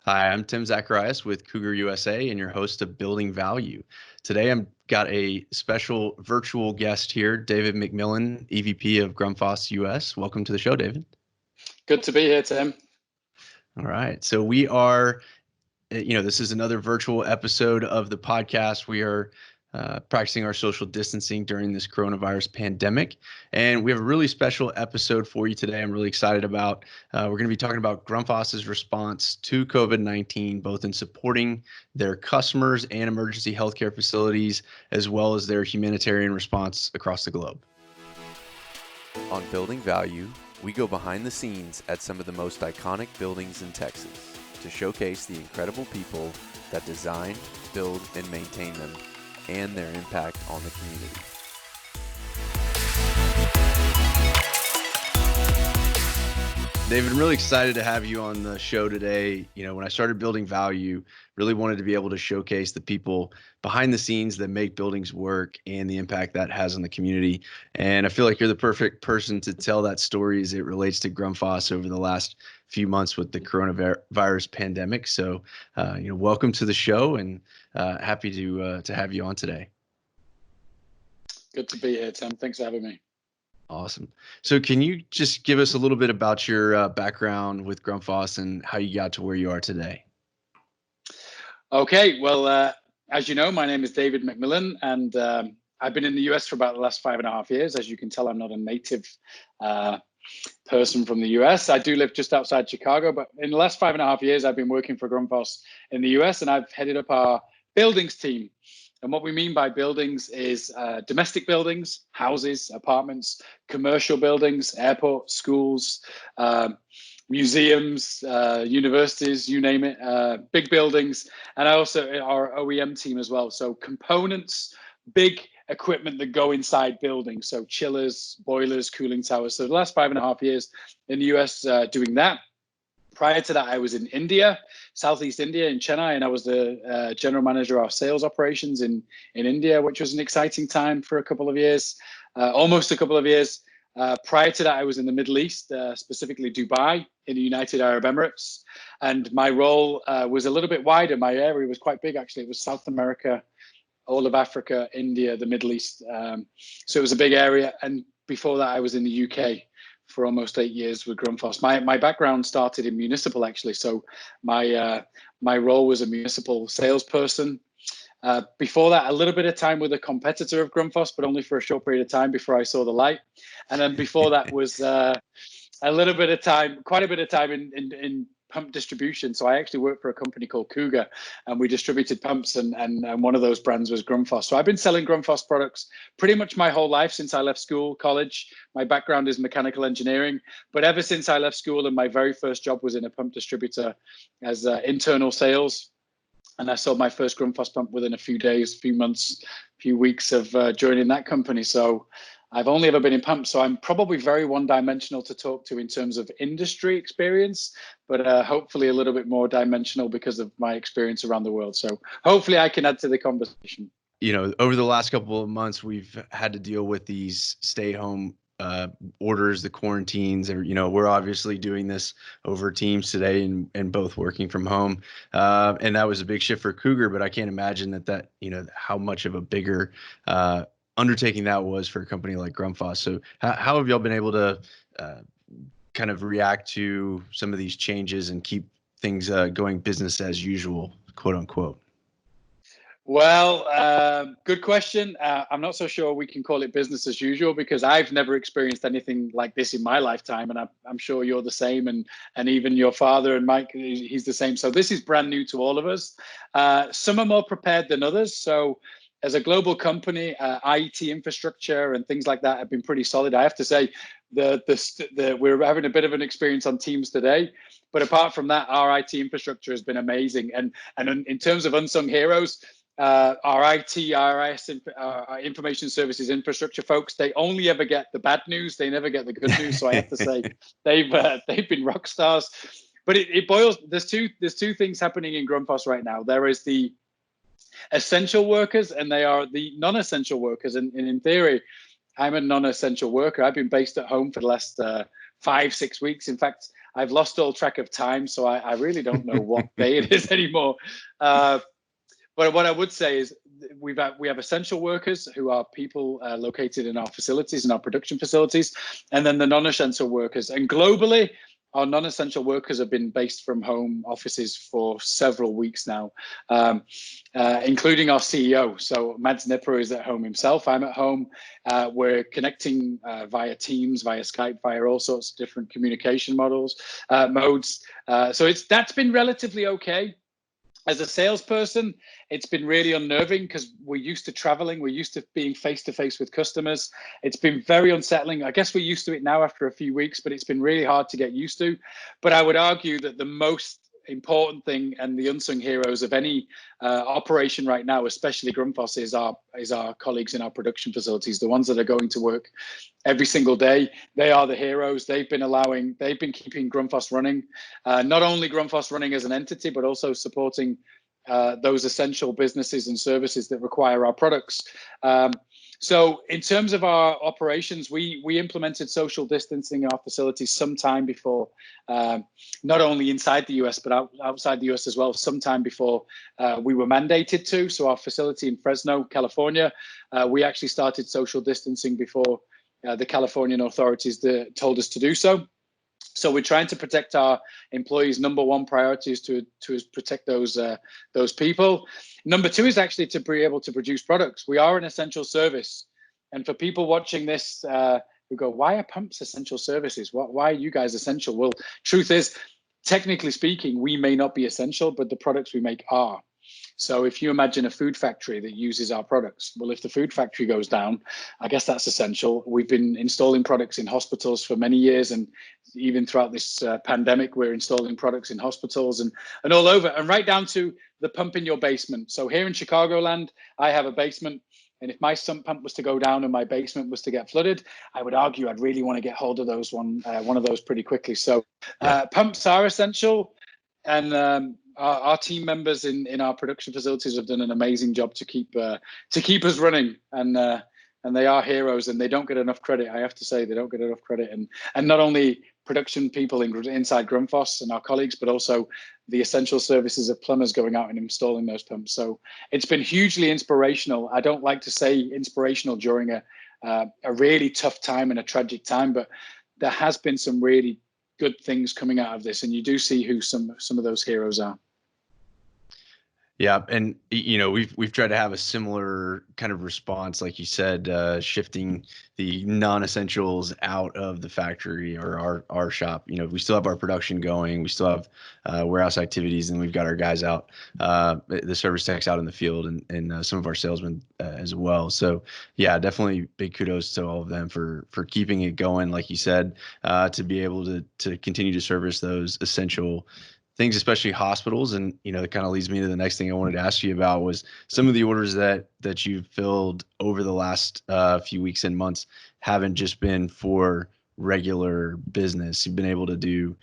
Hi, I'm Tim Zacharias with Cougar USA and your host of Building Value. Today I'm got a special virtual guest here, David McMillan, EVP of Grundfos US. Welcome to the show, David. Good to be here, Tim. All right. So we are, this is another virtual episode of the podcast. We are practicing our social distancing during this coronavirus pandemic. And we have a really special episode for you today. I'm really excited about. We're going to be talking about Grundfos's response to COVID-19, both in supporting their customers and emergency healthcare facilities, as well as their humanitarian response across the globe. On Building Value, we go behind the scenes at some of the most iconic buildings in Texas to showcase the incredible people that design, build, and maintain them, and their impact on the community. David, I'm really excited to have you on the show today. When I started Building Value, really wanted to be able to showcase the people behind the scenes that make buildings work and the impact that has on the community. And I feel like you're the perfect person to tell that story as it relates to Grundfos over the last few months with the coronavirus pandemic. So, welcome to the show, and happy to have you on today. Good to be here, Tim. Thanks for having me. Awesome. So can you just give us a little bit about your background with Grundfos and how you got to where you are today? Okay, well, as you know, my name is David McMillan, and I've been in the US for about the last 5.5 years. As you can tell, I'm not a native person from the US. I do live just outside Chicago, but in the last 5.5 years, I've been working for Grundfos in the US, and I've headed up our buildings team. And what we mean by buildings is domestic buildings, houses, apartments, commercial buildings, airports, schools, museums, universities, you name it, big buildings. And I also our OEM team as well. So components, big equipment that go inside buildings. So chillers, boilers, cooling towers. So the last 5.5 years in the US doing that. Prior to that, I was in India, Southeast India, in Chennai, and I was the general manager of sales operations in India, which was an exciting time for a couple of years, almost a couple of years. Prior to that, I was in the Middle East, specifically Dubai, in the United Arab Emirates. And my role was a little bit wider. My area was quite big, actually. It was South America, all of Africa, India, the Middle East. So it was a big area. And before that, I was in the UK for almost 8 years with Grundfos. My background started in municipal, actually. So my role was a municipal salesperson. Before that, a little bit of time with a competitor of Grundfos, but only for a short period of time before I saw the light. And then before that was a little bit of time, quite a bit of time in pump distribution. So I actually worked for a company called Cougar, and we distributed pumps, and one of those brands was Grundfos. So I've been selling Grundfos products pretty much my whole life since I left school, college. My background is mechanical engineering, but ever since I left school, and my very first job was in a pump distributor as internal sales. And I sold my first Grundfos pump within a few days, few months, few weeks of joining that company. So I've only ever been in pumps, so I'm probably very one-dimensional to talk to in terms of industry experience, but hopefully a little bit more dimensional because of my experience around the world. So hopefully I can add to the conversation. Over the last couple of months, we've had to deal with these stay-home orders, the quarantines, and we're obviously doing this over Teams today and both working from home. And that was a big shift for Cougar, but I can't imagine that how much of a bigger undertaking that was for a company like Grundfos. So how have y'all been able to kind of react to some of these changes and keep things going business as usual, quote unquote? Well, good question. I'm not so sure we can call it business as usual because I've never experienced anything like this in my lifetime, and I'm sure you're the same, and even your father and Mike, he's the same. So this is brand new to all of us. Some are more prepared than others. So as a global company, IT infrastructure and things like that have been pretty solid. I have to say, we're having a bit of an experience on Teams today, but apart from that, our IT infrastructure has been amazing. And in terms of unsung heroes, our IT, our information services infrastructure folks, they only ever get the bad news. They never get the good news. So I have to say, they've been rock stars. But it boils. There's two things happening in Grundfos right now. There is the essential workers, and they are the non-essential workers. And in theory, I'm a non-essential worker. I've been based at home for the last 5-6 weeks. In fact, I've lost all track of time, so I really don't know what day it is anymore. But what I would say is we have essential workers who are people located in our facilities, in our production facilities, and then the non-essential workers. And globally, our non-essential workers have been based from home offices for several weeks now, including our CEO. So Mads Nipper is at home himself. I'm at home. We're connecting via Teams, via Skype, via all sorts of different communication modes. So that's been relatively okay. As a salesperson, it's been really unnerving because we're used to traveling. We're used to being face-to-face with customers. It's been very unsettling. I guess we're used to it now after a few weeks, but it's been really hard to get used to. But I would argue that the most important thing and the unsung heroes of any operation right now, especially Grundfos, is our colleagues in our production facilities, the ones that are going to work every single day. They are the heroes. They've been keeping Grundfos running, not only Grundfos running as an entity, but also supporting those essential businesses and services that require our products. So in terms of our operations, we implemented social distancing in our facilities sometime before, not only inside the US, but outside the US as well, sometime before we were mandated to. So our facility in Fresno, California, we actually started social distancing before the Californian authorities told us to do so. So we're trying to protect our employees. Number one priority is to protect those people. Number two is actually to be able to produce products. We are an essential service. And for people watching this who go, why are pumps essential services? Why are you guys essential? Well, truth is, technically speaking, we may not be essential, but the products we make are. So if you imagine a food factory that uses our products, well, if the food factory goes down, I guess that's essential. We've been installing products in hospitals for many years, and even throughout this pandemic, we're installing products in hospitals and all over, and right down to the pump in your basement. So here in Chicagoland, I have a basement, and if my sump pump was to go down and my basement was to get flooded, I would argue I'd really want to get hold of one of those pretty quickly. So pumps are essential, and our team members in our production facilities have done an amazing job to keep us running, and they are heroes, and they don't get enough credit. I have to say, they don't get enough credit, and not only production people inside Grundfos and our colleagues, but also the essential services of plumbers going out and installing those pumps. So it's been hugely inspirational. I don't like to say inspirational during a really tough time and a tragic time, but there has been some really good things coming out of this, and you do see who some of those heroes are. Yeah, and we've tried to have a similar kind of response, like you said, shifting the non-essentials out of the factory or our shop. We still have our production going, we still have warehouse activities, and we've got our guys out, the service techs out in the field, and some of our salesmen as well. So yeah, definitely big kudos to all of them for keeping it going, like you said, to be able to continue to service those essential things, especially hospitals. And that kind of leads me to the next thing I wanted to ask you about was some of the orders that you've filled over the last few weeks and months haven't just been for regular business. You've been able to do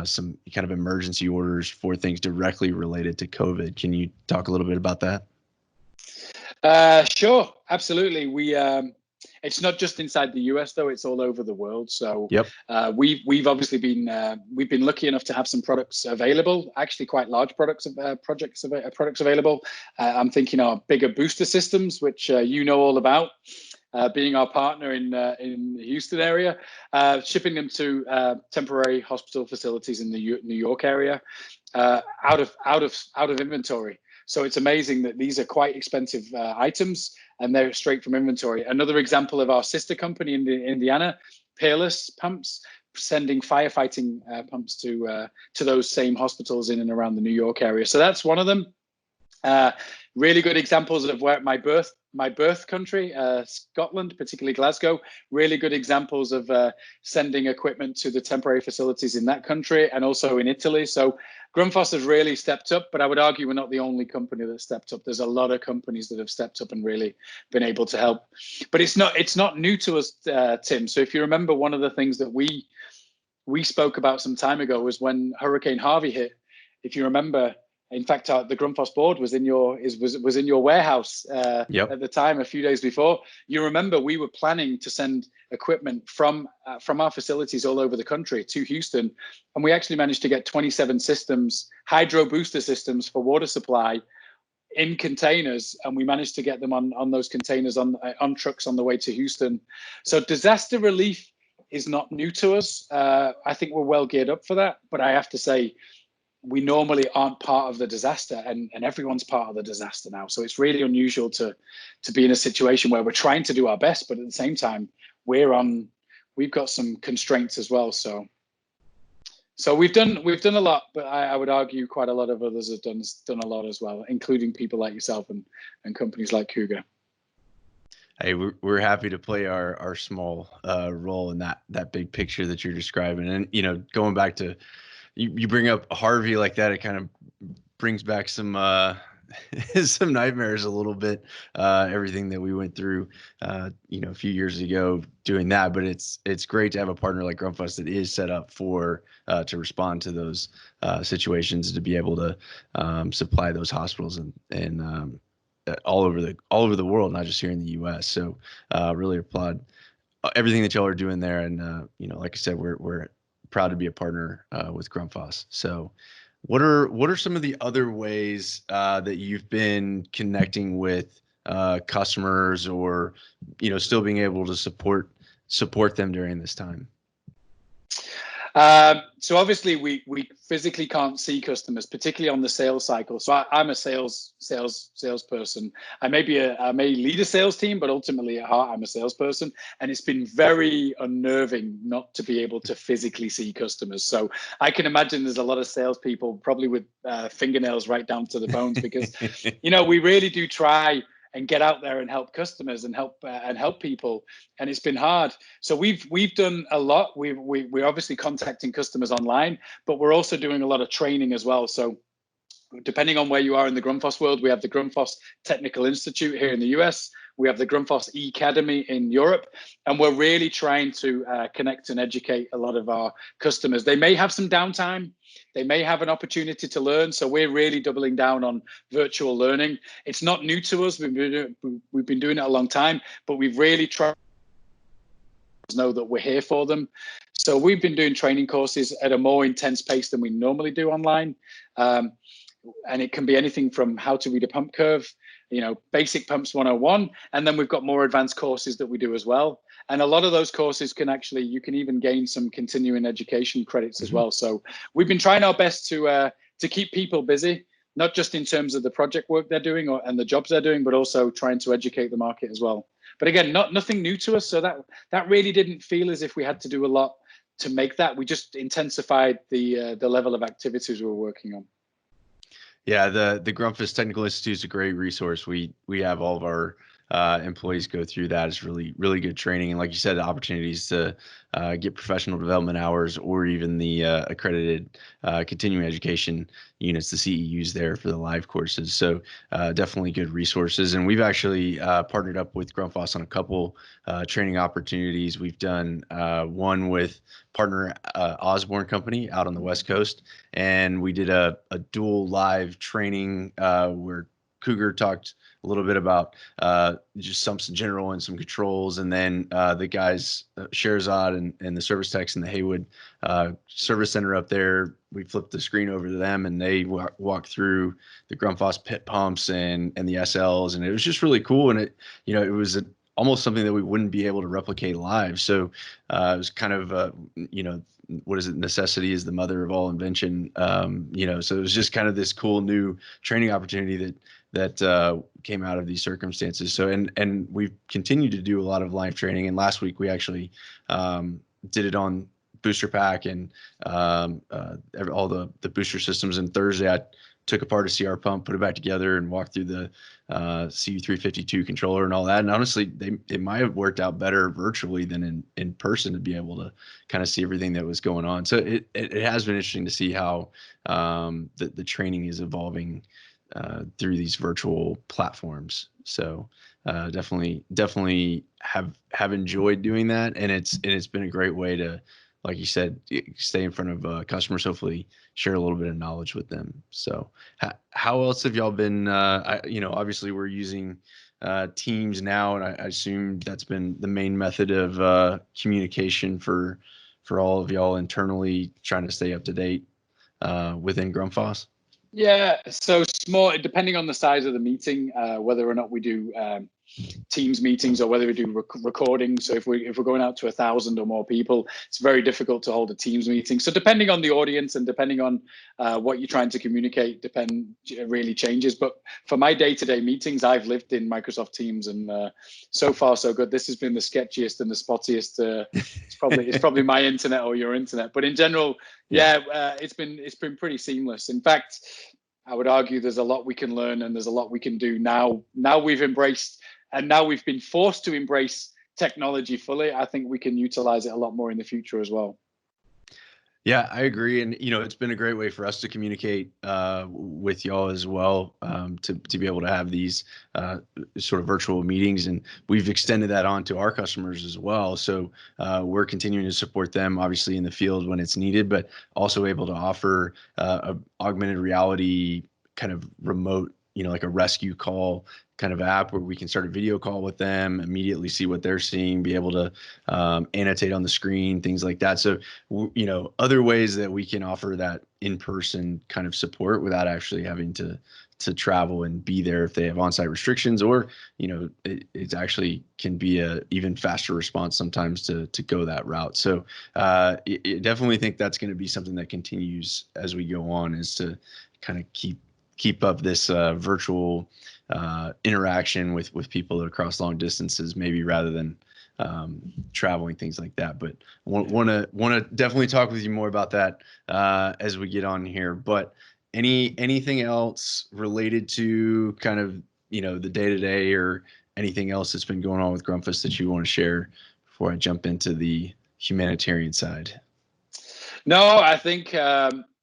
some kind of emergency orders for things directly related to COVID. Can you talk a little bit about that? Sure, absolutely. It's not just inside the US though; it's all over the world. So yep. We've obviously been lucky enough to have some products available, actually quite large products available. I'm thinking our bigger booster systems, which you know all about, being our partner in the Houston area, shipping them to temporary hospital facilities in the New York area, out of inventory. So it's amazing that these are quite expensive items, and they're straight from inventory. Another example of our sister company in Indiana, Peerless Pumps, sending firefighting pumps to those same hospitals in and around the New York area. So that's one of them. Really good examples of where my birth country, Scotland, particularly Glasgow, really good examples of sending equipment to the temporary facilities in that country and also in Italy. So Grundfos has really stepped up, but I would argue we're not the only company that stepped up. There's a lot of companies that have stepped up and really been able to help. But it's not new to us, Tim. So if you remember, one of the things that we spoke about some time ago was when Hurricane Harvey hit. If you remember, In fact, the Grundfos board was in your warehouse at the time, a few days before. You remember we were planning to send equipment from our facilities all over the country to Houston, and we actually managed to get 27 systems, hydro booster systems for water supply in containers, and we managed to get them on those containers on trucks on the way to Houston. So disaster relief is not new to us. I think we're well geared up for that, but I have to say, we normally aren't part of the disaster, and everyone's part of the disaster now. So it's really unusual to be in a situation where we're trying to do our best, but at the same time, we've got some constraints as well. So we've done a lot, but I would argue quite a lot of others have done a lot as well, including people like yourself and companies like Cougar. Hey, we're happy to play our small role in that big picture that you're describing. And going back to you bring up Harvey like that, it kind of brings back some some nightmares a little bit. Everything that we went through, a few years ago doing that. But it's great to have a partner like Grundfos that is set up for to respond to those situations, to be able to supply those hospitals and all over the world, not just here in the U.S. So really applaud everything that y'all are doing there. And like I said, we're proud to be a partner with Grundfos. So what are some of the other ways that you've been connecting with customers, or still being able to support them during this time? So obviously we physically can't see customers, particularly on the sales cycle. So I'm a salesperson. I may lead a sales team, but ultimately at heart I'm a salesperson, and it's been very unnerving not to be able to physically see customers. So I can imagine there's a lot of salespeople probably with fingernails right down to the bones, because we really do try and get out there and help customers and help people, and it's been hard. So we've done a lot. We're obviously contacting customers online, but we're also doing a lot of training as well. So depending on where you are in the Grundfos world, we have the Grundfos Technical Institute here in the US. We have the Grundfos Academy in Europe, and we're really trying to connect and educate a lot of our customers. They may have some downtime. They may have an opportunity to learn. So we're really doubling down on virtual learning. It's not new to us. We've been doing it a long time, but we've really tried to know that we're here for them. So we've been doing training courses at a more intense pace than we normally do online. And it can be anything from how to read a pump curve, basic pumps 101. And then we've got more advanced courses that we do as well. And a lot of those courses you can even gain some continuing education credits as well. So we've been trying our best to keep people busy, not just in terms of the project work they're doing and the jobs they're doing, but also trying to educate the market as well. But again, nothing new to us. So that really didn't feel as if we had to do a lot to make that. We just intensified the level of activities we were working on. Yeah, the Grundfos Technical Institute is a great resource. We have all of our employees go through that. It's really, really good training. And like you said, the opportunities to get professional development hours, or even the accredited continuing education units, the CEUs there for the live courses. So definitely good resources. And we've actually partnered up with Grundfos on a couple training opportunities. We've done one with partner Osborne Company out on the West Coast. And we did a dual live training where Cougar talked a little bit about just some general and some controls, and then the guys Sherzad and the service techs in the Haywood service center up there, we flipped the screen over to them, and they walked through the Grundfos pit pumps and the SLs, and it was just really cool. And it was almost something that we wouldn't be able to replicate live. So it was kind of what is it? Necessity is the mother of all invention. So it was just kind of this cool new training opportunity that came out of these circumstances. So, and we've continued to do a lot of live training. And last week we actually did it on booster pack and all the booster systems. And Thursday I took apart a CR pump, put it back together, and walked through the CU352 controller and all that. And honestly, it might have worked out better virtually than in person, to be able to kind of see everything that was going on. So it has been interesting to see how the training is evolving through these virtual platforms. So definitely have enjoyed doing that, and it's been a great way to like you said, stay in front of customers, hopefully share a little bit of knowledge with them. So how else have y'all been, obviously we're using Teams now, and I assume that's been the main method of communication for all of y'all internally, trying to stay up to date within Grundfos. Yeah, so small, depending on the size of the meeting, whether or not we do Teams meetings or whether we do recording. So if we're going out to 1,000 or more people, it's very difficult to hold a Teams meeting. So depending on the audience and depending on what you're trying to communicate, really changes. But for my day-to-day meetings, I've lived in Microsoft Teams, and so far so good. This has been the sketchiest and the spottiest. It's probably my internet or your internet, but in general, it's been pretty seamless. In fact, I would argue there's a lot we can learn and there's a lot we can do now. Now we've embraced, and now we've been forced to embrace technology fully. I think we can utilize it a lot more in the future as well. Yeah, I agree. And, it's been a great way for us to communicate with y'all as well, to be able to have these sort of virtual meetings. And we've extended that on to our customers as well. So we're continuing to support them, obviously, in the field when it's needed, but also able to offer a augmented reality kind of remote, like a rescue call kind of app where we can start a video call with them, immediately see what they're seeing, be able to annotate on the screen, things like that. So, other ways that we can offer that in-person kind of support without actually having to travel and be there if they have on-site restrictions, or, it actually can be a even faster response sometimes to go that route. So I definitely think that's going to be something that continues as we go on, is to kind of keep up this virtual interaction with people across long distances, maybe rather than traveling, things like that. But want to definitely talk with you more about that as we get on here. But anything else related to kind of the day-to-day, or anything else that's been going on with Grundfos that you want to share before I jump into the humanitarian side? No, I think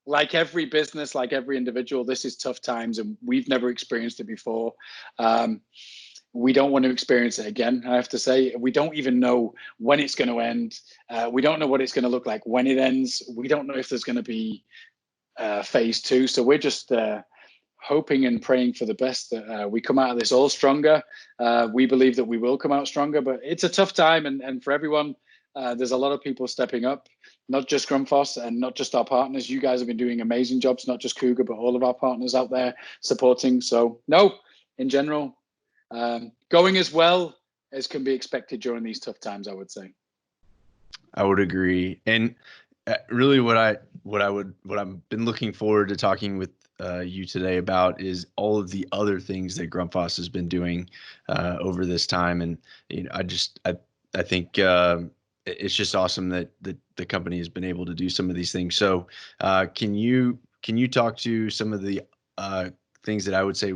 like every business, like every individual, this is tough times, and we've never experienced it before. We don't want to experience it again, I have to say. We don't even know when it's going to end. We don't know what it's going to look like when it ends. We don't know if there's going to be phase 2. So we're just hoping and praying for the best, that we come out of this all stronger. We believe that we will come out stronger, but it's a tough time, and for everyone, there's a lot of people stepping up, not just Grundfos and not just our partners. You guys have been doing amazing jobs, not just Cougar, but all of our partners out there supporting. So no, in general, going as well as can be expected during these tough times, I would say. I would agree. And really what I've been looking forward to talking with you today about is all of the other things that Grundfos has been doing over this time. And I think it's just awesome that the company has been able to do some of these things. So can you talk to some of the things that I would say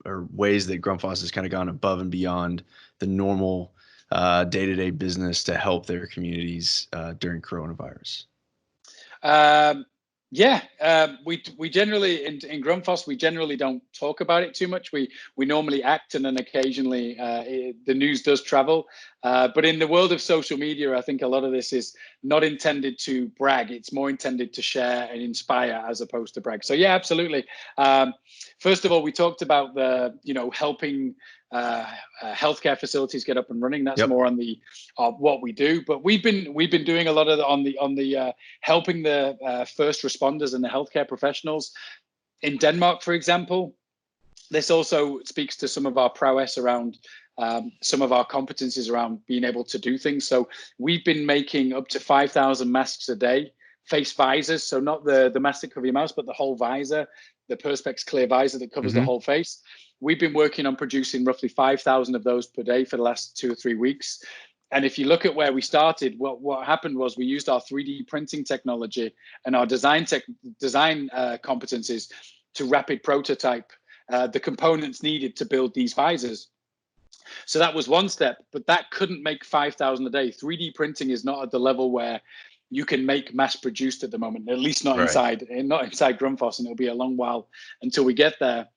are ways that Grundfos has kind of gone above and beyond the normal day-to-day business to help their communities during coronavirus? We generally in Grundfos, we generally don't talk about it too much. We normally act, and then occasionally the news does travel. But in the world of social media, I think a lot of this is not intended to brag. It's more intended to share and inspire as opposed to brag. So yeah, absolutely. First of all, we talked about the helping healthcare facilities get up and running. That's more on the what we do. But we've been doing a lot of on the helping the first responders and the healthcare professionals in Denmark, for example. This also speaks to some of our prowess around some of our competencies around being able to do things. So we've been making up to 5,000 masks a day, face visors. So not the mask that cover your mouth, but the whole visor, the Perspex clear visor that covers the whole face. We've been working on producing roughly 5,000 of those per day for the last 2 or 3 weeks. And if you look at where we started, what happened was we used our 3D printing technology and our design competencies to rapid prototype the components needed to build these visors. So that was one step, but that couldn't make 5,000 a day. 3D printing is not at the level where you can make mass produced at the moment, at least not inside Grundfos, and it'll be a long while until we get there.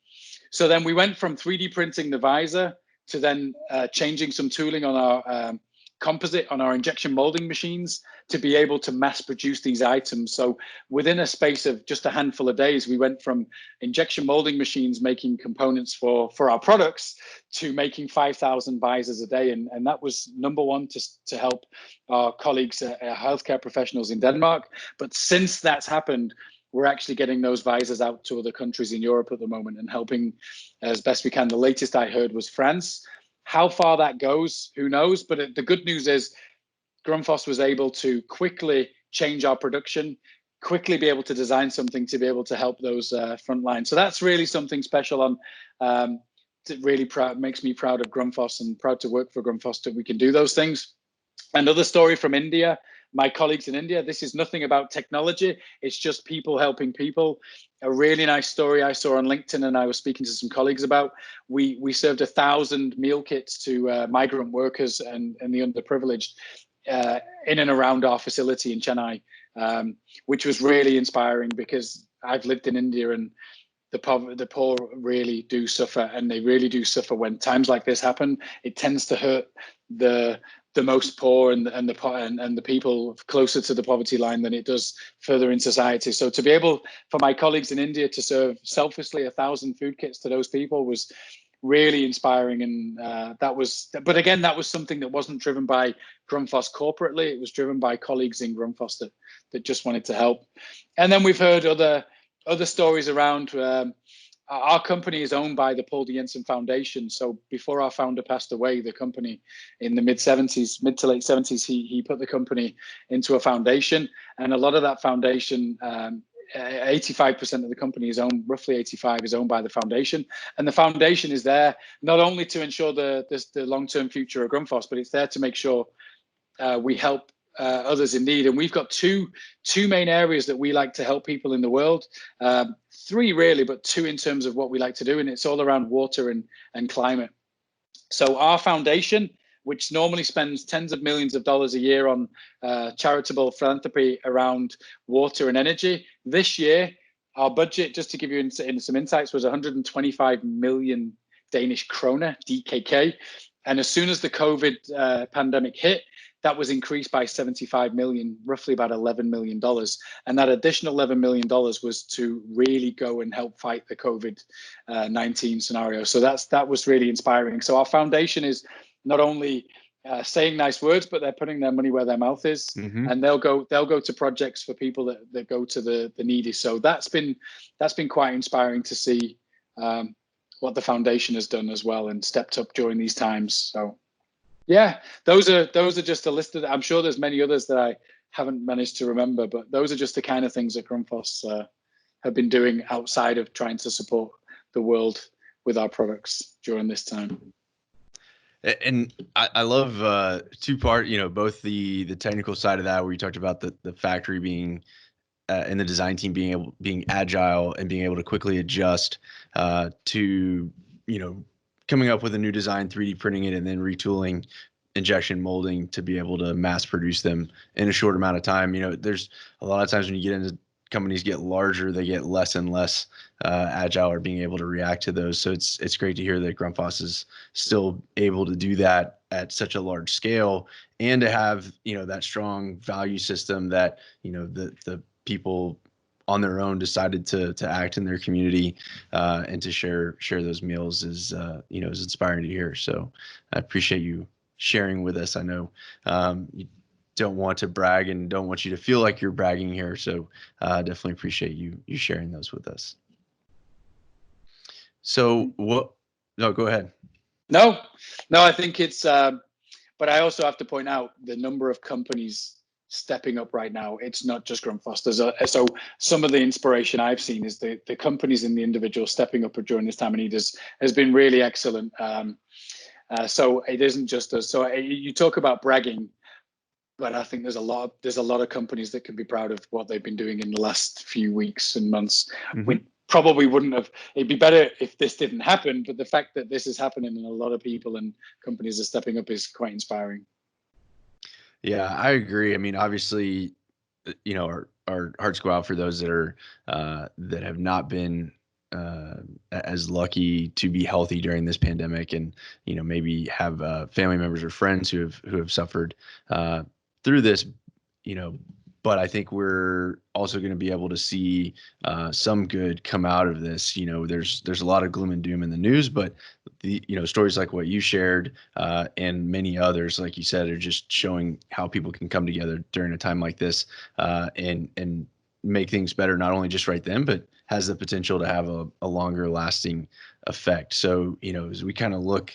So then we went from 3D printing the visor to then changing some tooling on our composite on our injection molding machines to be able to mass produce these items. So within a space of just a handful of days, we went from injection molding machines making components for our products to making 5,000 visors a day. And that was number one to help our colleagues, healthcare professionals in Denmark. But since that's happened, we're actually getting those visors out to other countries in Europe at the moment and helping as best we can. The latest I heard was France. How far that goes, who knows? But the good news is Grundfos was able to quickly change our production, quickly be able to design something to be able to help those front lines. So that's really something special it really makes me proud of Grundfos and proud to work for Grundfos that we can do those things. Another story from India, my colleagues in India, this is nothing about technology. It's just people helping people. A really nice story I saw on LinkedIn and I was speaking to some colleagues about. We served 1,000 meal kits to migrant workers and the underprivileged in and around our facility in Chennai, which was really inspiring because I've lived in India and the poor really do suffer, and they really do suffer when times like this happen. It tends to hurt the most poor and the people closer to the poverty line than it does further in society. So to be able for my colleagues in India to serve selflessly 1,000 food kits to those people was really inspiring. And that was something that wasn't driven by Grundfos corporately. It was driven by colleagues in Grundfos that just wanted to help. And then we've heard other stories around. Our company is owned by the Paul D. Jensen Foundation. So before our founder passed away, the company in the mid to late 70s, he put the company into a foundation. And a lot of that foundation, 85% of the company is owned, roughly 85 is owned by the foundation. And the foundation is there not only to ensure the long-term future of Grundfos, but it's there to make sure we help others in need. And we've got two main areas that we like to help people in the world. Three really, but two in terms of what we like to do. And it's all around water and climate. So our foundation, which normally spends tens of millions of dollars a year on charitable philanthropy around water and energy, this year, our budget, just to give you in some insights, was 125 million Danish kroner, DKK. And as soon as the COVID pandemic hit, that was increased by 75 million, roughly about $11 million. And that additional $11 million was to really go and help fight the COVID-19 scenario. So that was really inspiring. So our foundation is not only saying nice words, but they're putting their money where their mouth is. Mm-hmm. And they'll go to projects for people that go to the needy. So that's been quite inspiring to see what the foundation has done as well and stepped up during these times. So yeah, those are just a list of, I'm sure there's many others that I haven't managed to remember, but those are just the kind of things that Grundfos have been doing outside of trying to support the world with our products during this time. And I love two-part, both the technical side of that, where you talked about the factory being and the design team being agile and being able to quickly adjust to, coming up with a new design, 3D printing it, and then retooling injection molding to be able to mass produce them in a short amount of time. There's a lot of times when you get into companies get larger, they get less and less agile or being able to react to those. So it's great to hear that Grundfos is still able to do that at such a large scale and to have, that strong value system that, the people on their own decided to act in their community and to share those meals is inspiring to hear. So I appreciate you sharing with us. I know you don't want to brag and don't want you to feel like you're bragging here. So definitely appreciate you sharing those with us. So no, go ahead. No, I think it's, but I also have to point out the number of companies stepping up right now. It's not just Grundfos. So some of the inspiration I've seen is the companies and the individuals stepping up during this time of need has been really excellent. So it isn't just us. So you talk about bragging, but I think there's a lot of companies that can be proud of what they've been doing in the last few weeks and months. Mm-hmm. We probably wouldn't have. It'd be better if this didn't happen, but the fact that this is happening and a lot of people and companies are stepping up is quite inspiring. Yeah, I agree. I mean, obviously, our hearts go out for those that are that have not been as lucky to be healthy during this pandemic, and maybe have family members or friends who have suffered through this. But I think we're also going to be able to see some good come out of this. There's a lot of gloom and doom in the news, but the stories like what you shared and many others, like you said, are just showing how people can come together during a time like this and make things better, not only just right then, but has the potential to have a longer lasting effect. So as we kind of look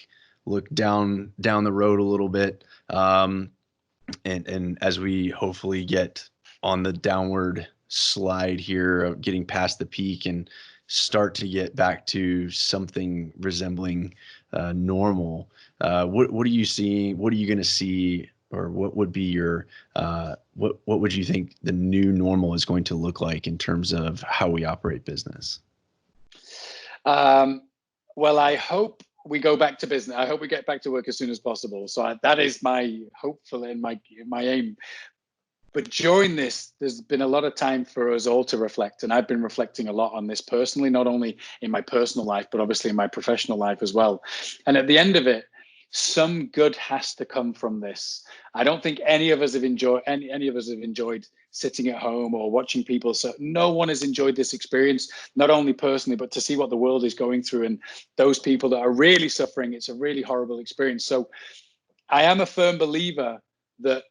down the road a little bit, and as we hopefully get on the downward slide here, getting past the peak and start to get back to something resembling normal, what are you seeing? What are you going to see, or what would be your what would you think the new normal is going to look like in terms of how we operate business? Well, I hope we go back to business. I hope we get back to work as soon as possible. So that is my hopeful and my aim. But during this, there's been a lot of time for us all to reflect. And I've been reflecting a lot on this personally, not only in my personal life, but obviously in my professional life as well. And at the end of it, some good has to come from this. I don't think any of us have enjoyed sitting at home or watching people. So no one has enjoyed this experience, not only personally, but to see what the world is going through and those people that are really suffering. It's a really horrible experience. So I am a firm believer that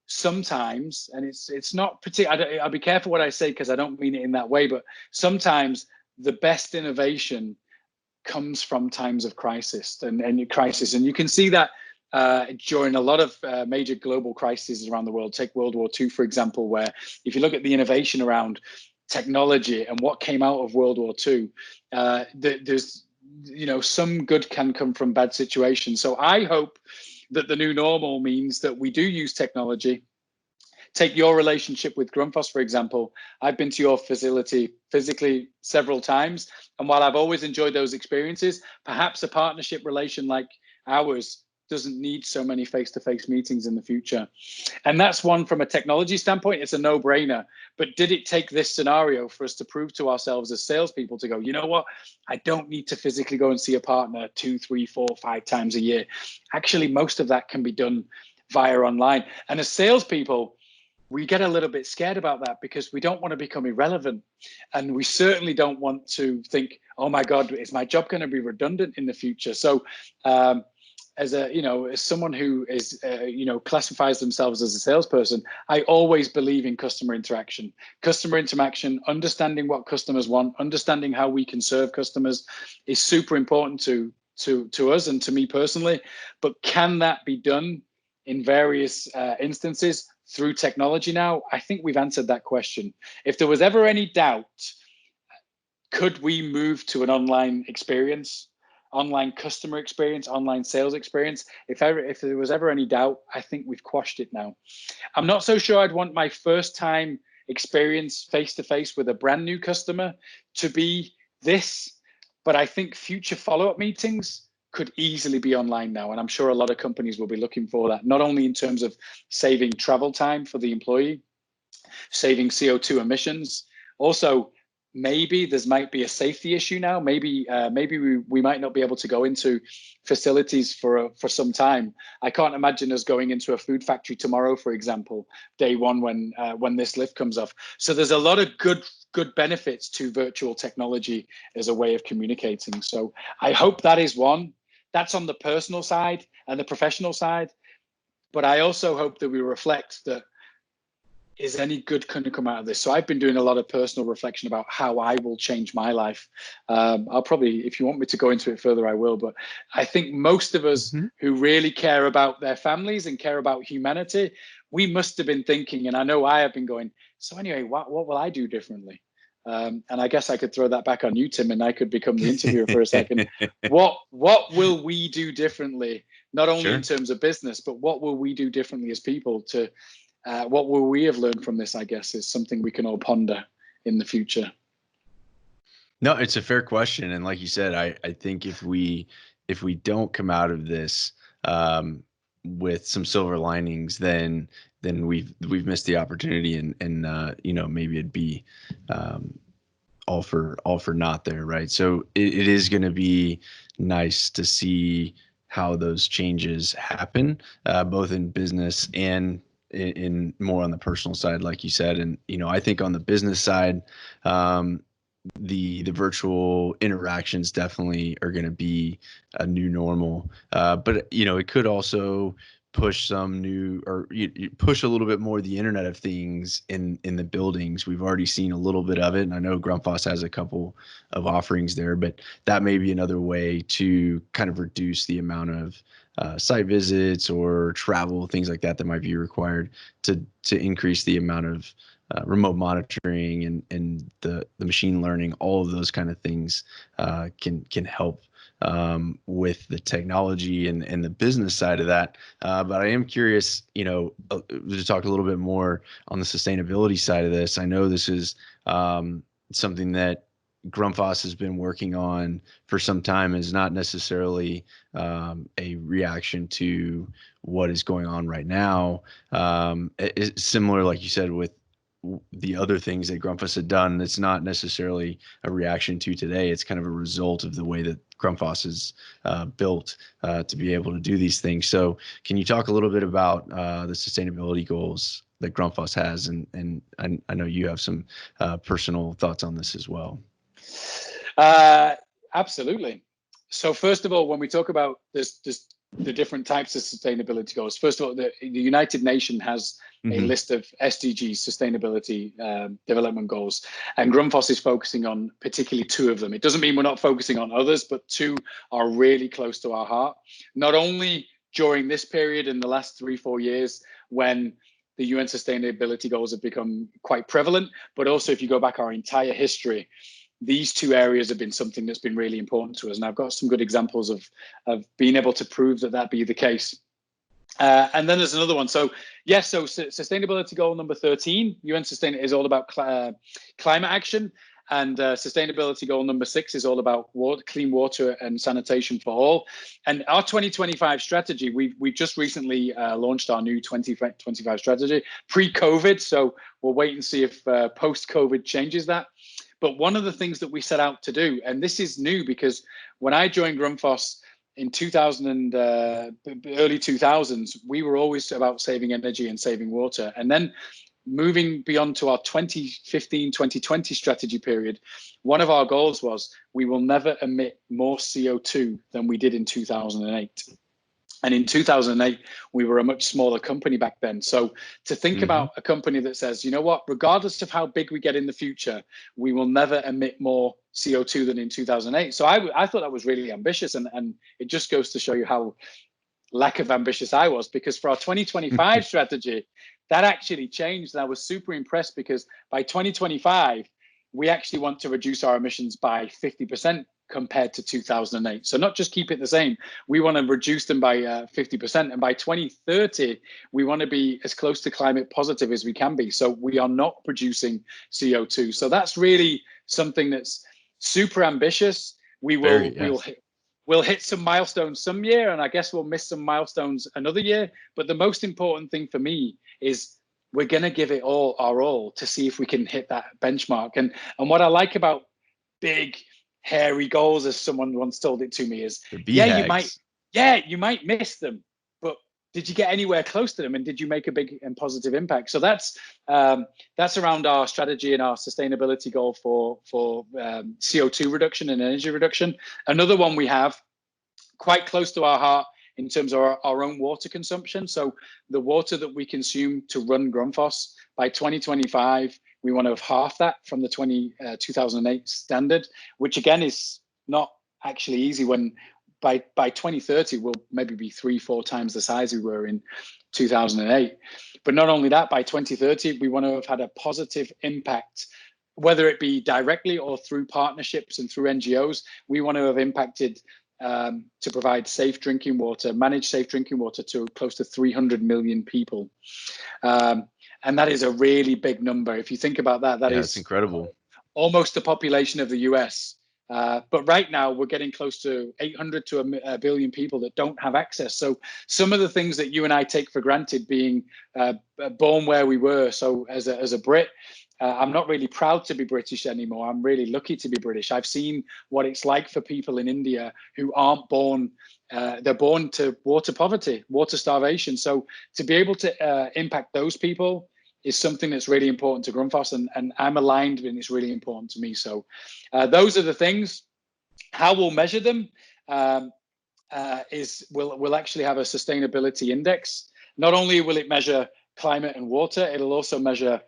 sometimes, and it's not particular, I'll be careful what I say because I don't mean it in that way, but sometimes the best innovation comes from times of crisis and you can see that during a lot of major global crises around the world. Take World War II, for example, where if you look at the innovation around technology and what came out of World War II, there's some good can come from bad situations. So I hope that the new normal means that we do use technology. Take your relationship with Grundfos, for example. I've been to your facility physically several times. And while I've always enjoyed those experiences, perhaps a partnership relation like ours doesn't need so many face-to-face meetings in the future. And that's one from a technology standpoint, it's a no-brainer. But did it take this scenario for us to prove to ourselves as salespeople to go, you know what, I don't need to physically go and see a partner 2, 3, 4, 5 times a year. Actually, most of that can be done via online. And as salespeople, we get a little bit scared about that because we don't want to become irrelevant. And we certainly don't want to think, oh my God, is my job going to be redundant in the future? So as someone who is, classifies themselves as a salesperson, I always believe in customer interaction, understanding what customers want, understanding how we can serve customers is super important to us and to me personally. But can that be done in various instances through technology now? I think we've answered that question. If there was ever any doubt, could we move to an online experience, online customer experience, online sales experience? If there was ever any doubt, I think we've quashed it now. I'm not so sure I'd want my first time experience face-to-face with a brand new customer to be this, but I think future follow-up meetings could easily be online now. And I'm sure a lot of companies will be looking for that, not only in terms of saving travel time for the employee, saving CO2 emissions. Also, maybe there might be a safety issue now. Maybe we might not be able to go into facilities for some time. I can't imagine us going into a food factory tomorrow, for example, day one when this lift comes off. So there's a lot of good benefits to virtual technology as a way of communicating. So I hope that is one. That's on the personal side and the professional side. But I also hope that we reflect that, is any good going to come out of this? So I've been doing a lot of personal reflection about how I will change my life. I'll probably, if you want me to go into it further, I will. But I think most of us who really care about their families and care about humanity, we must have been thinking, and I know I have been going, so anyway, what will I do differently? And I guess I could throw that back on you, Tim, and I could become the interviewer for a second. What will we do differently, not only in terms of business, but what will we do differently as people to what will we have learned from this, I guess, is something we can all ponder in the future. No, it's a fair question. And like you said, I think if we don't come out of this with some silver linings, then we've missed the opportunity, and maybe it'd be all for naught there, right? So it is going to be nice to see how those changes happen, both in business and in more on the personal side, like you said. And I think on the business side, um, the virtual interactions definitely are going to be a new normal. But it could also push some new, or you push a little bit more the Internet of Things in the buildings. We've already seen a little bit of it, and I know Grundfos has a couple of offerings there, but that may be another way to kind of reduce the amount of site visits or travel, things like that might be required to increase the amount of remote monitoring and the machine learning. All of those kind of things can help with the technology and the business side of that. But I am curious, to talk a little bit more on the sustainability side of this. I know this is something that Grundfos has been working on for some time, is not necessarily a reaction to what is going on right now. It's similar, like you said, with the other things that Grundfos had done. It's not necessarily a reaction to today. It's kind of a result of the way that Grundfos is built to be able to do these things. So can you talk a little bit about the sustainability goals that Grundfos has? And I know you have some personal thoughts on this as well. Absolutely. So first of all, when we talk about this the different types of sustainability goals, first of all, the United Nations has a list of SDGs, sustainability development goals, and Grundfos is focusing on particularly 2 of them. It doesn't mean we're not focusing on others, but 2 are really close to our heart, not only during this period in the last 3-4 years when the UN sustainability goals have become quite prevalent, but also if you go back our entire history, these 2 areas have been something that's been really important to us. And I've got some good examples of being able to prove that be the case. And then there's another one. So yes, so sustainability goal number 13, UN Sustain, is all about climate action. And sustainability goal number 6 is all about clean water and sanitation for all. And our 2025 strategy, we've just recently launched our new 2025 strategy pre-COVID. So we'll wait and see if post-COVID changes that. But one of the things that we set out to do, and this is new because when I joined Grundfos in early 2000s, we were always about saving energy and saving water. And then moving beyond to our 2015-2020 strategy period, one of our goals was we will never emit more CO2 than we did in 2008. And in 2008, we were a much smaller company back then. So to think about a company that says, you know what, regardless of how big we get in the future, we will never emit more CO2 than in 2008. So I thought that was really ambitious. And it just goes to show you how lack of ambitious I was, because for our 2025 strategy, that actually changed. And I was super impressed because by 2025, we actually want to reduce our emissions by 50% compared to 2008. So not just keep it the same, we want to reduce them by 50%. And by 2030, we want to be as close to climate positive as we can be. So we are not producing CO2. So that's really something that's super ambitious. We'll hit some milestones some year, and I guess we'll miss some milestones another year. But the most important thing for me is we're going to give it our all to see if we can hit that benchmark. And what I like about big, hairy goals, as someone once told it to me, is you might miss them, but did you get anywhere close to them, and did you make a big and positive impact? So that's around our strategy and our sustainability goal for CO2 reduction and energy reduction. Another one we have quite close to our heart in terms of our own water consumption. So the water that we consume to run Grundfos, by 2025, we want to have half that from the 2008 standard, which again is not actually easy when by 2030, we'll maybe be 3-4 times the size we were in 2008. But not only that, by 2030, we want to have had a positive impact, whether it be directly or through partnerships and through NGOs. We want to have impacted to provide safe drinking water, manage safe drinking water to close to 300 million people. And that is a really big number. If you think about that, it's incredible. Almost the population of the US. But right now we're getting close to 800 to a billion people that don't have access. So some of the things that you and I take for granted, being born where we were, so as a Brit, I'm not really proud to be British anymore. I'm really lucky to be British. I've seen what it's like for people in India who aren't born. They're born to water poverty, water starvation. So to be able to impact those people is something that's really important to Grundfos, and I'm aligned, and it's really important to me. So those are the things. How we'll measure them is we'll actually have a sustainability index. Not only will it measure climate and water, it'll also measure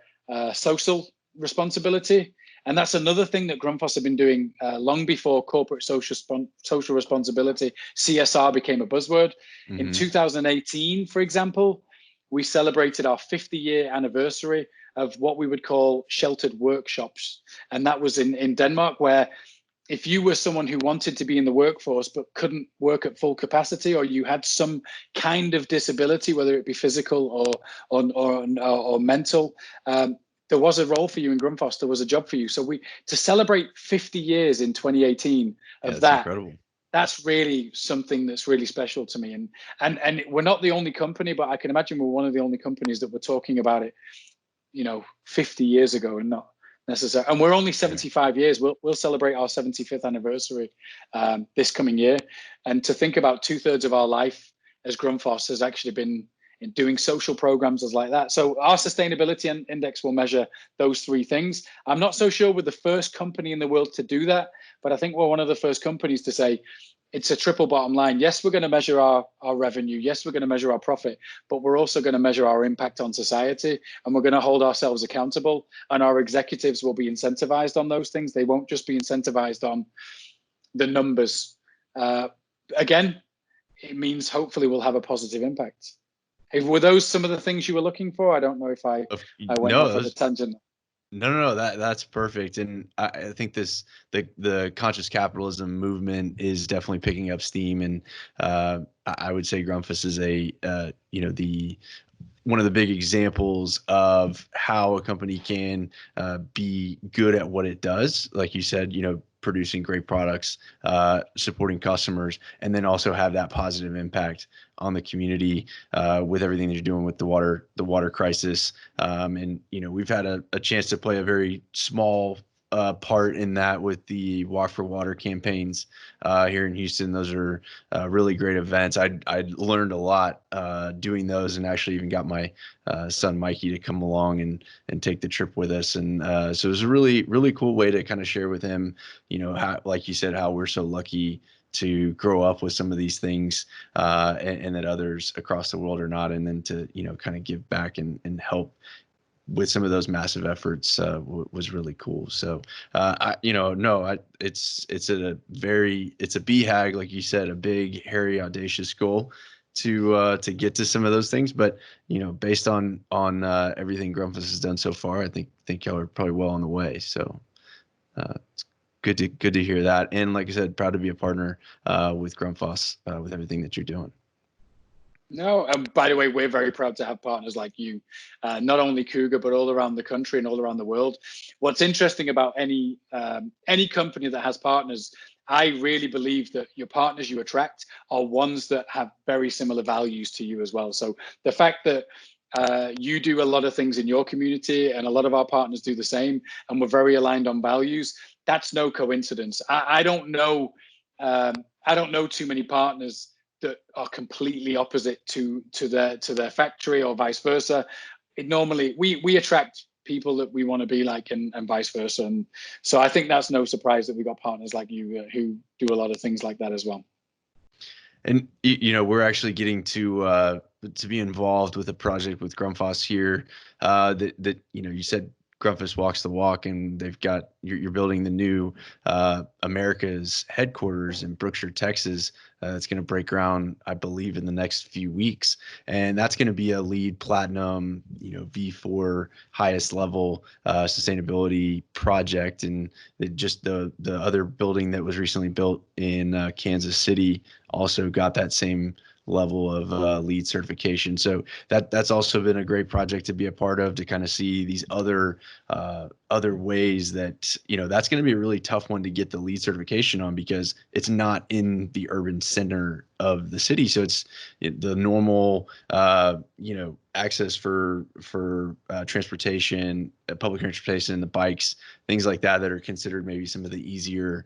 social responsibility. And that's another thing that Grundfos have been doing long before corporate social responsibility. CSR became a buzzword. Mm-hmm. In 2018, for example, we celebrated our 50-year anniversary of what we would call sheltered workshops. And that was in Denmark, where if you were someone who wanted to be in the workforce but couldn't work at full capacity, or you had some kind of disability, whether it be physical or mental, there was a role for you in Grundfos. There was a job for you. So to celebrate 50 years in 2018 of that, incredible. That's really something that's really special to me. And we're not the only company, but I can imagine we're one of the only companies that were talking about it, 50 years ago and not necessary. And we're only 75 years. We'll celebrate our 75th anniversary this coming year. And to think about 2/3 of our life as Grundfos has actually been in doing social programs as like that. So our sustainability index will measure those three things. I'm not so sure we're the first company in the world to do that, but I think we're one of the first companies to say it's a triple bottom line. Yes, we're going to measure our revenue. Yes, we're going to measure our profit, but we're also going to measure our impact on society, and we're going to hold ourselves accountable, and our executives will be incentivized on those things. They won't just be incentivized on the numbers. Again, it means hopefully we'll have a positive impact. Were those some of the things you were looking for? I don't know if I went off on a tangent. No, that's perfect. And I think the conscious capitalism movement is definitely picking up steam. And I would say Grundfos is one of the big examples of how a company can be good at what it does. Like you said, producing great products, supporting customers, and then also have that positive impact on the community with everything that you're doing with the water crisis. And we've had a chance to play a very small part in that with the Walk for Water campaigns here in Houston. Those are really great events. I learned a lot doing those, and actually even got my son Mikey to come along and take the trip with us. And so it was a really, really cool way to kind of share with him, how, like you said, how we're so lucky to grow up with some of these things and that others across the world are not, and then to kind of give back and help with some of those massive efforts was really cool. So it's a BHAG, like you said, a big, hairy, audacious goal to get to some of those things. But based on everything Grundfos has done so far, I think y'all are probably well on the way. So it's good to hear that. And like I said, proud to be a partner with Grundfos with everything that you're doing. No, by the way, we're very proud to have partners like you, not only Cougar, but all around the country and all around the world. What's interesting about any company that has partners, I really believe that your partners you attract are ones that have very similar values to you as well. So the fact that you do a lot of things in your community, and a lot of our partners do the same, and we're very aligned on values, that's no coincidence. I don't know too many partners that are completely opposite to their factory, or vice versa. Normally we attract people that we want to be like, and vice versa. And so I think that's no surprise that we got partners like you who do a lot of things like that as well. And we're actually getting to be involved with a project with Grundfos here that you said Grundfos walks the walk, and you're building the new America's headquarters in Brookshire, Texas. It's going to break ground, I believe, in the next few weeks, and that's going to be a LEED Platinum, V4 highest level sustainability project. And just the other building that was recently built in Kansas City also got that same level of LEED certification. So that's also been a great project to be a part of, to kind of see these other other ways that, that's going to be a really tough one to get the LEED certification on, because it's not in the urban center of the city. So it's the normal, access for transportation, public transportation, the bikes, things like that are considered maybe some of the easier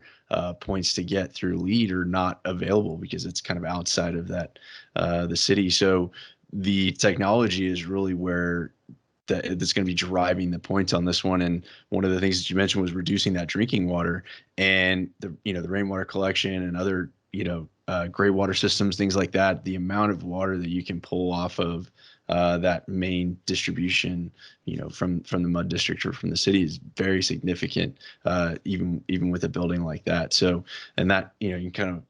points to get through LEED are not available because it's kind of outside of that the city. So the technology is really where that's going to be driving the points on this one. And one of the things that you mentioned was reducing that drinking water, and the rainwater collection and other, gray water systems, things like that. The amount of water that you can pull off of that main distribution, from the mud district or from the city is very significant, even with a building like that. So, and that, you can kind of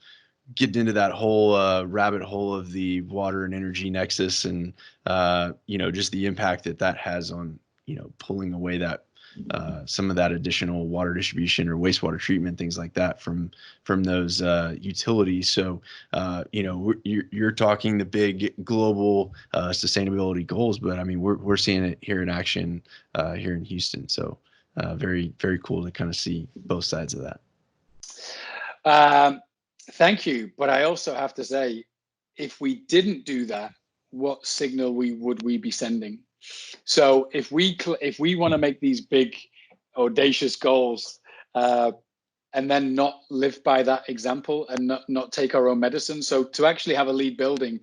get into that whole rabbit hole of the water and energy nexus, and just the impact that has on pulling away that some of that additional water distribution or wastewater treatment, things like that from those utilities. So you're talking the big global sustainability goals, but I mean we're seeing it here in action here in Houston. So very, very cool to kind of see both sides of that. Thank you. But I also have to say, if we didn't do that, what signal would we be sending? So if we want to make these big, audacious goals, and then not live by that example and not take our own medicine. So to actually have a LEED building,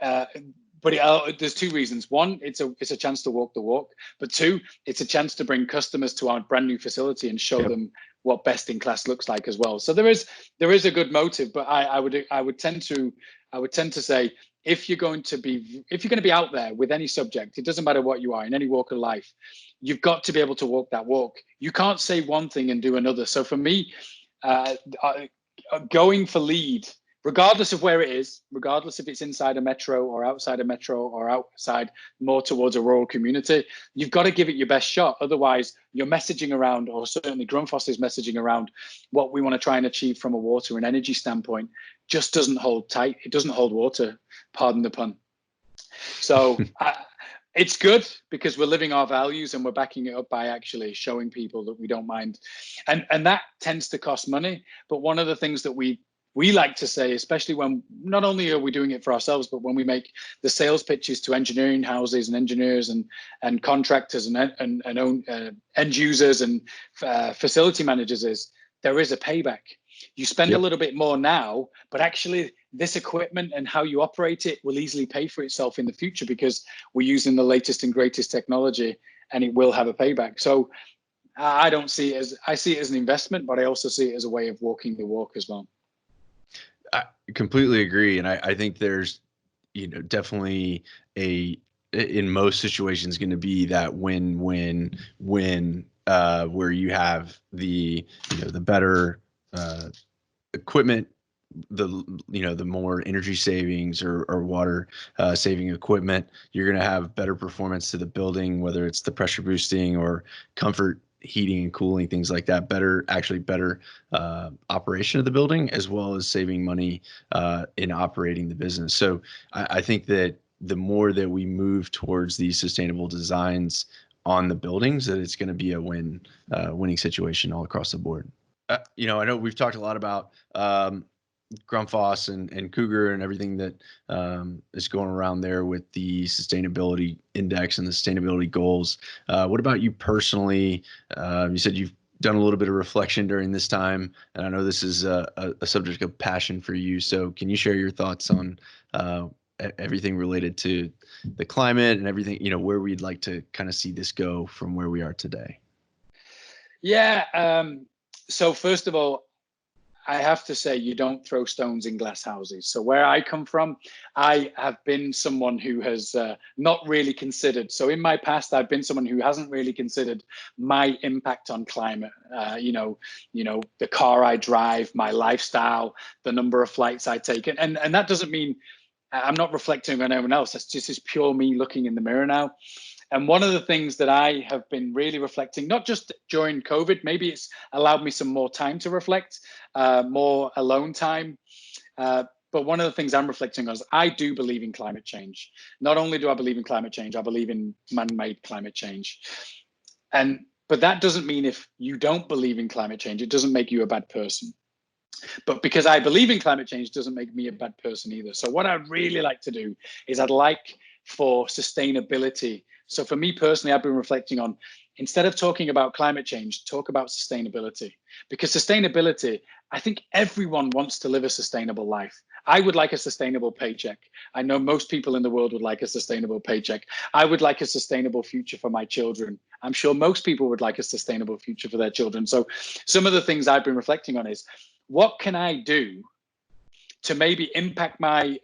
but there's two reasons. One, it's a chance to walk the walk. But two, it's a chance to bring customers to our brand new facility and show them what best in class looks like as well. So there is a good motive, but I would tend to say, if you're going to be out there with any subject, it doesn't matter what you are in any walk of life, you've got to be able to walk that walk. You can't say one thing and do another. So for me, going for LEED, regardless of where it is, regardless if it's inside a metro or outside a metro or outside more towards a rural community, you've got to give it your best shot. Otherwise, your messaging around, or certainly Grundfos is messaging around what we want to try and achieve from a water and energy standpoint, just doesn't hold tight. It doesn't hold water, pardon the pun. So it's good because we're living our values and we're backing it up by actually showing people that we don't mind. And that tends to cost money. But one of the things that we like to say, especially when not only are we doing it for ourselves, but when we make the sales pitches to engineering houses and engineers and contractors and end users and facility managers, is there is a payback. You spend a little bit more now, but actually this equipment and how you operate it will easily pay for itself in the future because we're using the latest and greatest technology, and it will have a payback. So I see it as an investment, but I also see it as a way of walking the walk as well. I completely agree. And I think there's, definitely in most situations going to be that win-win where you have the better equipment, the more energy savings or water saving equipment. You're going to have better performance to the building, whether it's the pressure boosting or comfort, heating and cooling, things like that. Better operation of the building, as well as saving money in operating the business. So I think that the more that we move towards these sustainable designs on the buildings, that it's going to be a winning situation all across the board. I know we've talked a lot about Grundfos and Cougar and everything that is going around there with the sustainability index and the sustainability goals. What about you personally? You said you've done a little bit of reflection during this time, and I know this is a subject of passion for you. So can you share your thoughts on everything related to the climate and everything, where we'd like to kind of see this go from where we are today? Yeah. So first of all, I have to say, you don't throw stones in glass houses. So where I come from, I have been someone who has not really considered. So in my past, I've been someone who hasn't really considered my impact on climate. The car I drive, my lifestyle, the number of flights I take, and that doesn't mean I'm not reflecting on anyone else. That's just pure me looking in the mirror now. And one of the things that I have been really reflecting, not just during COVID, maybe it's allowed me some more time to reflect, more alone time. But one of the things I'm reflecting on is I do believe in climate change. Not only do I believe in climate change, I believe in man-made climate change. And But that doesn't mean if you don't believe in climate change, it doesn't make you a bad person. But because I believe in climate change doesn't make me a bad person either. So what I'd really like to do is I'd like for sustainability. So for me personally, I've been reflecting on, instead of talking about climate change, talk about sustainability. Because sustainability, I think everyone wants to live a sustainable life. I would like a sustainable paycheck. I know most people in the world would like a sustainable paycheck. I would like a sustainable future for my children. I'm sure most people would like a sustainable future for their children. So some of the things I've been reflecting on is, what can I do to maybe impact my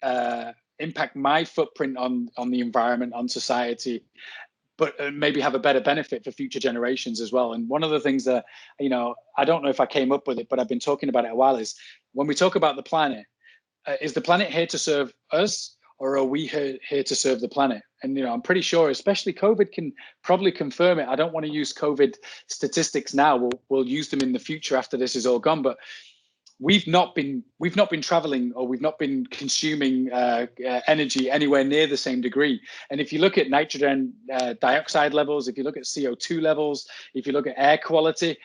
footprint on the environment, on society, but maybe have a better benefit for future generations as well. And one of the things that, I don't know if I came up with it, but I've been talking about it a while, is when we talk about the planet, is the planet here to serve us, or are we here to serve the planet? And, I'm pretty sure, especially COVID can probably confirm it. I don't want to use COVID statistics now. We'll use them in the future after this is all gone. But we've not been traveling, or we've not been consuming energy anywhere near the same degree. And if you look at nitrogen dioxide levels, if you look at CO2 levels, if you look at air quality,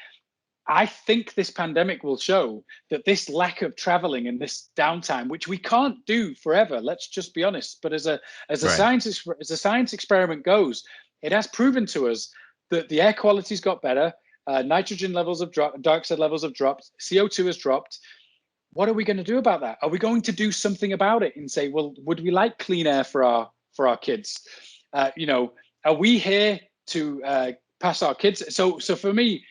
I think this pandemic will show that this lack of traveling and this downtime, which we can't do forever, let's just be honest. But as a science experiment goes, it has proven to us that the air quality's got better. Nitrogen levels have dropped, dioxide levels have dropped, CO2 has dropped. What are we going to do about that? Are we going to do something about it and say, well, would we like clean air for our kids? Are we here to pass our kids? So for me,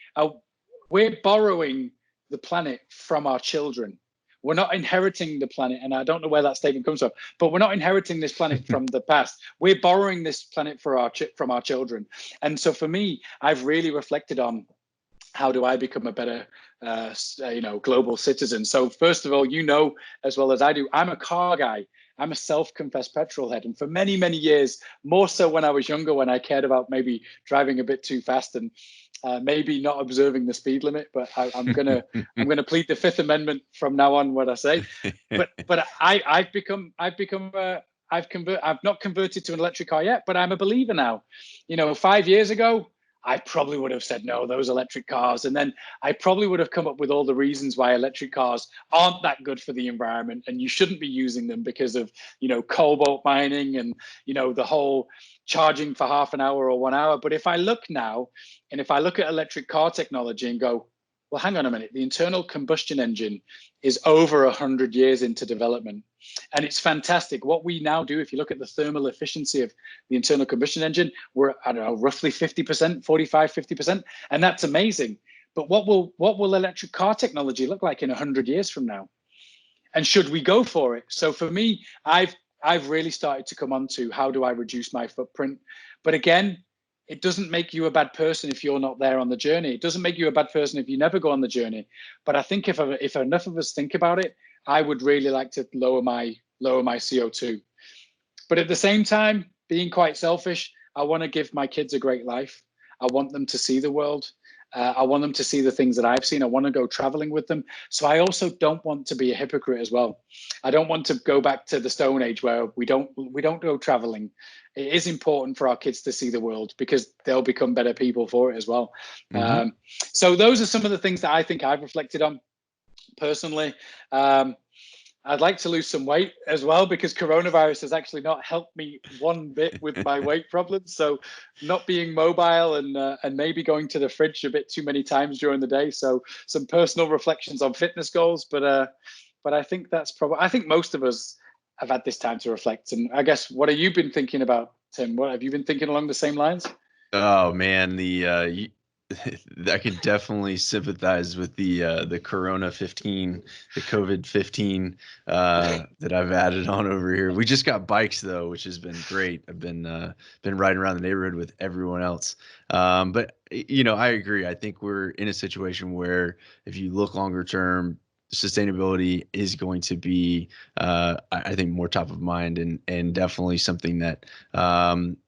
we're borrowing the planet from our children. We're not inheriting the planet, and I don't know where that statement comes from, but we're not inheriting this planet from the past. We're borrowing this planet from our children. And so for me, I've really reflected on, how do I become a better, global citizen? So first of all, as well as I do, I'm a car guy. I'm a self-confessed petrol head. And for many, many years, more so when I was younger, when I cared about maybe driving a bit too fast and maybe not observing the speed limit, but I'm gonna plead the Fifth Amendment from now on, what I say. But I've not converted to an electric car yet, but I'm a believer now. 5 years ago, I probably would have said, no, those electric cars. And then I probably would have come up with all the reasons why electric cars aren't that good for the environment, and you shouldn't be using them because of, cobalt mining and, the whole charging for half an hour or 1 hour. But if I look now, and if I look at electric car technology and go, well, hang on a minute, the internal combustion engine is over 100 years into development. And it's fantastic. What we now do, if you look at the thermal efficiency of the internal combustion engine, we're, roughly 50%, 45, 50%. And that's amazing. But what will electric car technology look like in 100 years from now? And should we go for it? So for me, I've really started to come on to, how do I reduce my footprint? But again, it doesn't make you a bad person if you're not there on the journey. It doesn't make you a bad person if you never go on the journey. But I think if enough of us think about it, I would really like to lower my CO2. But at the same time, being quite selfish, I want to give my kids a great life. I want them to see the world. I want them to see the things that I've seen. I want to go traveling with them. So I also don't want to be a hypocrite as well. I don't want to go back to the Stone Age where we don't go traveling. It is important for our kids to see the world, because they'll become better people for it as well. Mm-hmm. So those are some of the things that I think I've reflected on personally. I'd like to lose some weight as well, because coronavirus has actually not helped me one bit with my weight problems. So not being mobile and maybe going to the fridge a bit too many times during the day. So some personal reflections on fitness goals. But I think I think most of us have had this time to reflect. And I guess, what have you been thinking about, Tim? What have you been thinking along the same lines? Oh man, I could definitely sympathize with the Corona 15, the COVID 15 that I've added on over here. We just got bikes though, which has been great. I've been riding around the neighborhood with everyone else. But I agree. I think we're in a situation where, if you look longer term, sustainability is going to be, I think, more top of mind, and definitely something that,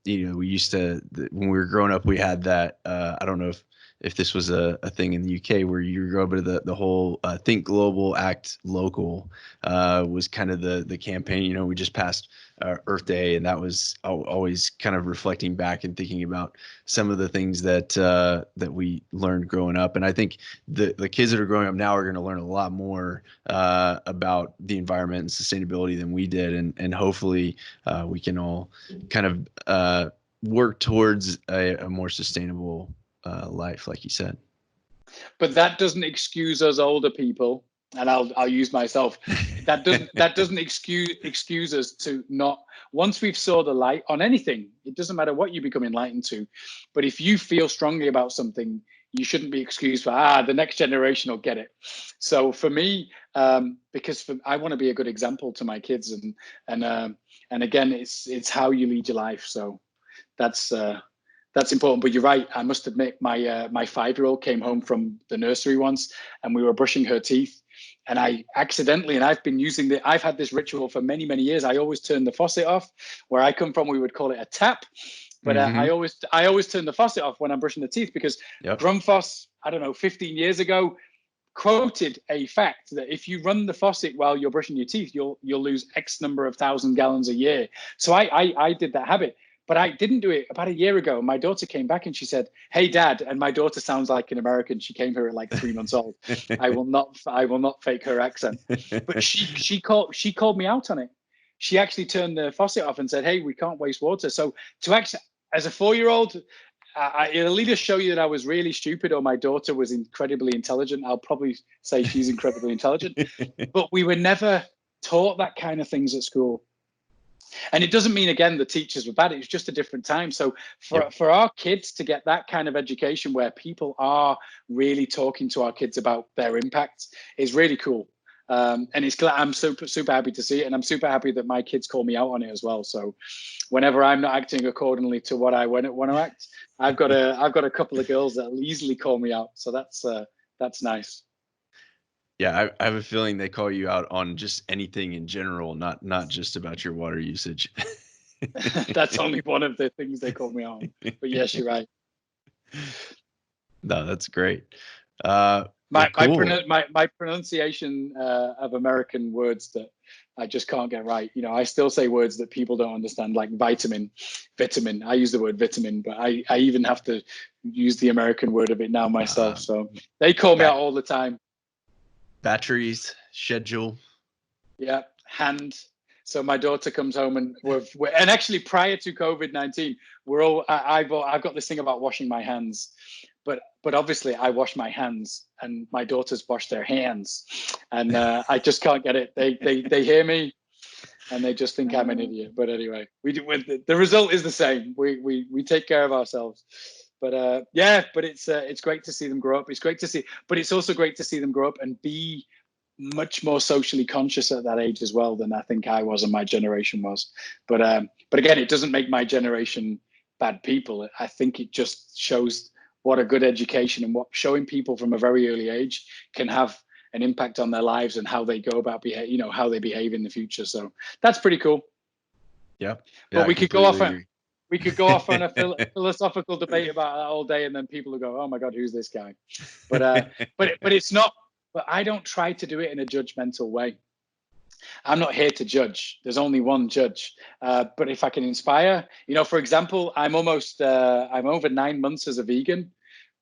we used to, when we were growing up, we had that, I don't know if this was a thing in the UK where you go over to the whole think global, act local was kind of the campaign. You know, we just passed Earth Day, and that was always kind of reflecting back and thinking about some of the things that that we learned growing up. And I think the kids that are growing up now are going to learn a lot more about the environment and sustainability than we did, and hopefully we can all kind of work towards a more sustainable life, like you said. But that doesn't excuse us older people, and I'll use myself. That doesn't excuse us to not, once we've saw the light on anything, it doesn't matter what you become enlightened to, but if you feel strongly about something, you shouldn't be excused for the next generation will get it. So for me, because I want to be a good example to my kids, and again, it's how you lead your life. So that's important. But you're right. I must admit, my 5-year-old came home from the nursery once, and we were brushing her teeth, and I accidentally, and I've been using I've had this ritual for many, many years. I always turn the faucet off. Where I come from, we would call it a tap, but I always turn the faucet off when I'm brushing the teeth, because Grundfos, I don't know, 15 years ago, quoted a fact that if you run the faucet while you're brushing your teeth, you'll lose X number of 1,000 gallons a year. So I did that habit. But I didn't do it about a year ago. My daughter came back and she said, "Hey, Dad," and my daughter sounds like an American. She came here at like 3 months old. I will not fake her accent. But she called me out on it. She actually turned the faucet off and said, "Hey, we can't waste water." So to actually, as a 4-year-old, it'll either show you that I was really stupid or my daughter was incredibly intelligent. I'll probably say she's incredibly intelligent. But we were never taught that kind of things at school. And it doesn't mean, again, the teachers were bad. It was just a different time. So for our kids to get that kind of education where people are really talking to our kids about their impact is really cool. And I'm super happy to see it. And I'm super happy that my kids call me out on it as well. So whenever I'm not acting accordingly to what I want to act, I've got a couple of girls that will easily call me out. So that's nice. Yeah, I have a feeling they call you out on just anything in general, not just about your water usage. That's only one of the things they call me on. But yes, you're right. No, that's great. My cool. my pronunciation of American words that I just can't get right. You know, I still say words that people don't understand, like vitamin. I use the word vitamin, but I even have to use the American word of it now myself. So they call me out all the time. Batteries, schedule. Yeah, hand. So my daughter comes home and and actually prior to COVID-19, I've got this thing about washing my hands, but obviously I wash my hands and my daughters wash their hands, and I just can't get it. They hear me and they just think I'm an idiot. But anyway, the result is the same. We take care of ourselves. But but it's great to see them grow up. It's great to see, but it's also great to see them grow up and be much more socially conscious at that age as well than I think I was and my generation was. But again, it doesn't make my generation bad people. I think it just shows what a good education and what showing people from a very early age can have an impact on their lives and how they go about how they behave in the future. So that's pretty cool. Yeah. But we could go off on a philosophical debate about that all day, and then people will go, "Oh my God, who's this guy?" But it's not. But I don't try to do it in a judgmental way. I'm not here to judge. There's only one judge. But if I can inspire, for example, I'm over 9 months as a vegan.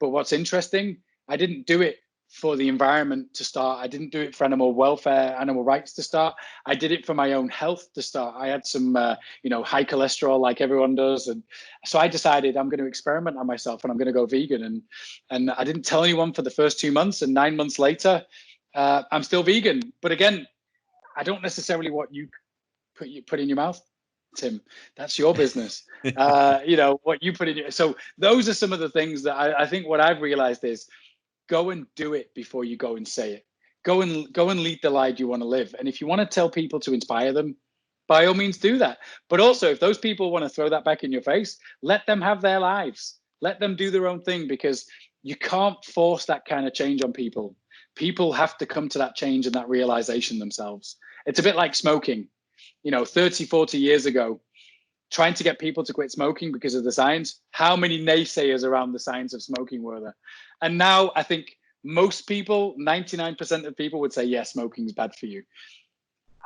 But what's interesting, I didn't do it for the environment to start. I didn't do it for animal welfare, animal rights to start. I did it for my own health to start. I had some, high cholesterol like everyone does. And so I decided I'm going to experiment on myself and I'm going to go vegan. And I didn't tell anyone for the first 2 months. And 9 months later, I'm still vegan. But again, I don't necessarily want you put in your mouth, Tim. That's your business. What you put in your. So those are some of the things that I think what I've realized is go and do it before you go and say it. Go and lead the life you want to live. And if you want to tell people to inspire them, by all means do that. But also, if those people want to throw that back in your face, let them have their lives. Let them do their own thing, because you can't force that kind of change on people. People have to come to that change and that realization themselves. It's a bit like smoking. 30, 40 years ago, trying to get people to quit smoking because of the science. How many naysayers around the science of smoking were there? And now I think most people, 99% of people would say, yes, smoking is bad for you.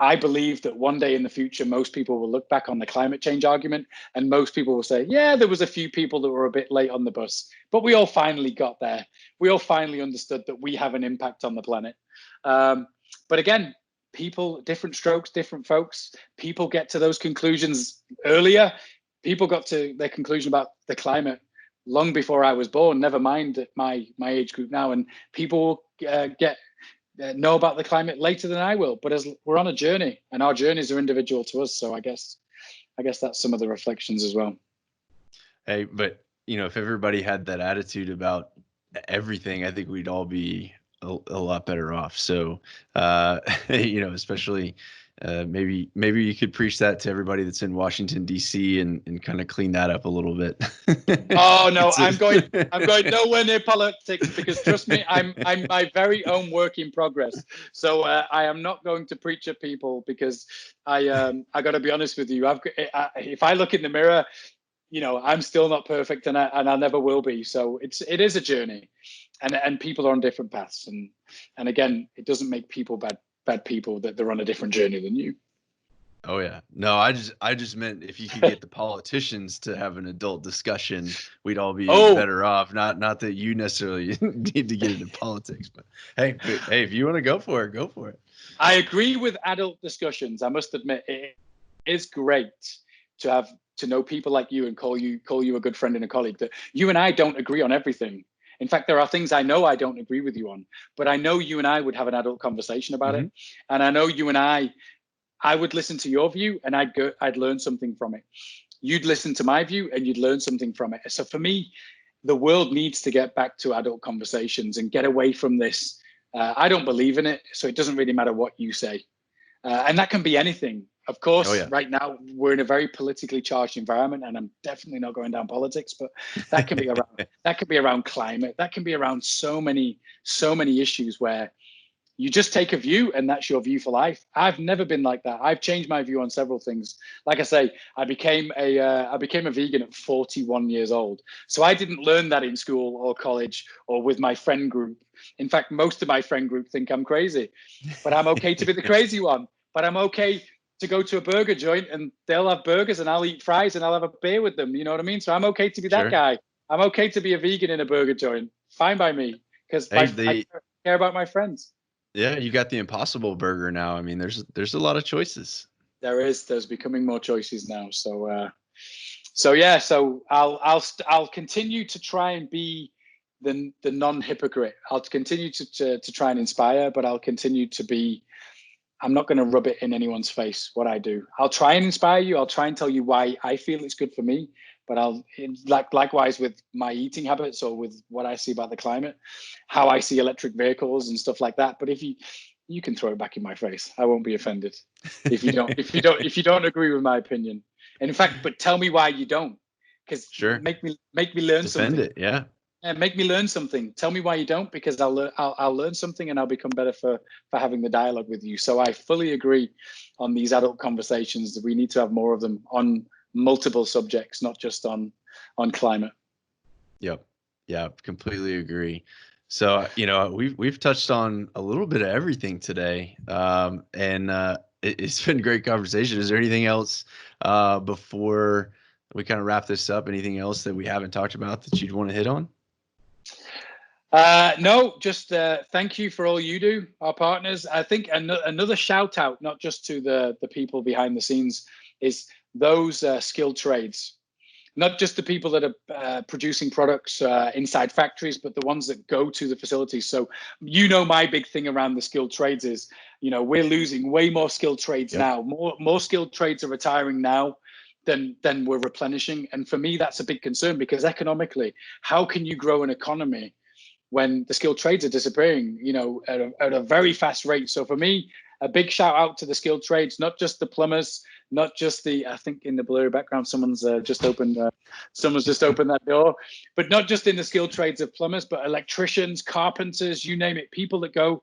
I believe that one day in the future, most people will look back on the climate change argument and most people will say, yeah, there was a few people that were a bit late on the bus, but we all finally got there. We all finally understood that we have an impact on the planet. But again, people, different strokes, different folks, people get to those conclusions earlier. People got to their conclusion about the climate long before I was born, never mind my age group now. And people know about the climate later than I will, but as we're on a journey and our journeys are individual to us. So I guess that's some of the reflections as well. Hey, but if everybody had that attitude about everything, I think we'd all be a lot better off. So, especially maybe you could preach that to everybody that's in Washington, D.C. and kind of clean that up a little bit. Oh no, I'm going nowhere near politics because trust me, I'm my very own work in progress. So I am not going to preach at people because I got to be honest with you. If I look in the mirror, I'm still not perfect and I never will be. So it is a journey, and people are on different paths. And again, it doesn't make people bad people that they're on a different journey than you. Oh yeah. No, I just meant if you could get the politicians to have an adult discussion, we'd all be better off. Not that you necessarily need to get into politics, but hey, if you want to go for it, go for it. I agree with adult discussions. I must admit, it is great to know people like you and call you a good friend and a colleague. That you and I don't agree on everything. In fact, there are things I know I don't agree with you on, but I know you and I would have an adult conversation about it. And I know you and I would listen to your view and I'd learn something from it. You'd listen to my view and you'd learn something from it. So for me, the world needs to get back to adult conversations and get away from this. I don't believe in it, so it doesn't really matter what you say. And that can be anything. Of course, Right now we're in a very politically charged environment, and I'm definitely not going down politics. But that can be around climate. That can be around so many issues where you just take a view, and that's your view for life. I've never been like that. I've changed my view on several things. Like I say, I became a vegan at 41 years old. So I didn't learn that in school or college or with my friend group. In fact, most of my friend group think I'm crazy, but I'm okay to be the crazy one. But I'm okay to go to a burger joint and they'll have burgers and I'll eat fries and I'll have a beer with them. You know what I mean? So I'm okay to be that guy. I'm okay to be a vegan in a burger joint. Fine by me, because I care about my friends. Yeah, you got the Impossible Burger now. I mean, there's a lot of choices. There's becoming more choices now. So I'll continue to try and be the non-hypocrite. I'll continue to try and inspire, but I'll continue to be. I'm not going to rub it in anyone's face what I do. I'll try and inspire you. I'll try and tell you why I feel it's good for me. But likewise with my eating habits or with what I see about the climate, how I see electric vehicles and stuff like that. But if you can throw it back in my face, I won't be offended. If you don't agree with my opinion. And in fact, but tell me why you don't, because make me learn Defend something. It, yeah. And make me learn something. Tell me why you don't, because I'll learn something and I'll become better for having the dialogue with you. So I fully agree on these adult conversations that we need to have more of them on multiple subjects, not just on climate. Yep. Yeah, completely agree. So, we've touched on a little bit of everything today. And it's been a great conversation. Is there anything else before we kind of wrap this up? Anything else that we haven't talked about that you'd want to hit on? No, just thank you for all you do, our partners. I think another shout out, not just to the people behind the scenes, is those skilled trades. Not just the people that are producing products inside factories, but the ones that go to the facilities. So, my big thing around the skilled trades is, we're losing way more skilled trades now. More skilled trades are retiring now than we're replenishing. And for me, that's a big concern, because economically, how can you grow an economy when the skilled trades are disappearing, at a very fast rate? So for me, a big shout out to the skilled trades, not just the plumbers, not just I think in the blurry background, someone's just opened that door, but not just in the skilled trades of plumbers, but electricians, carpenters, you name it, people that go.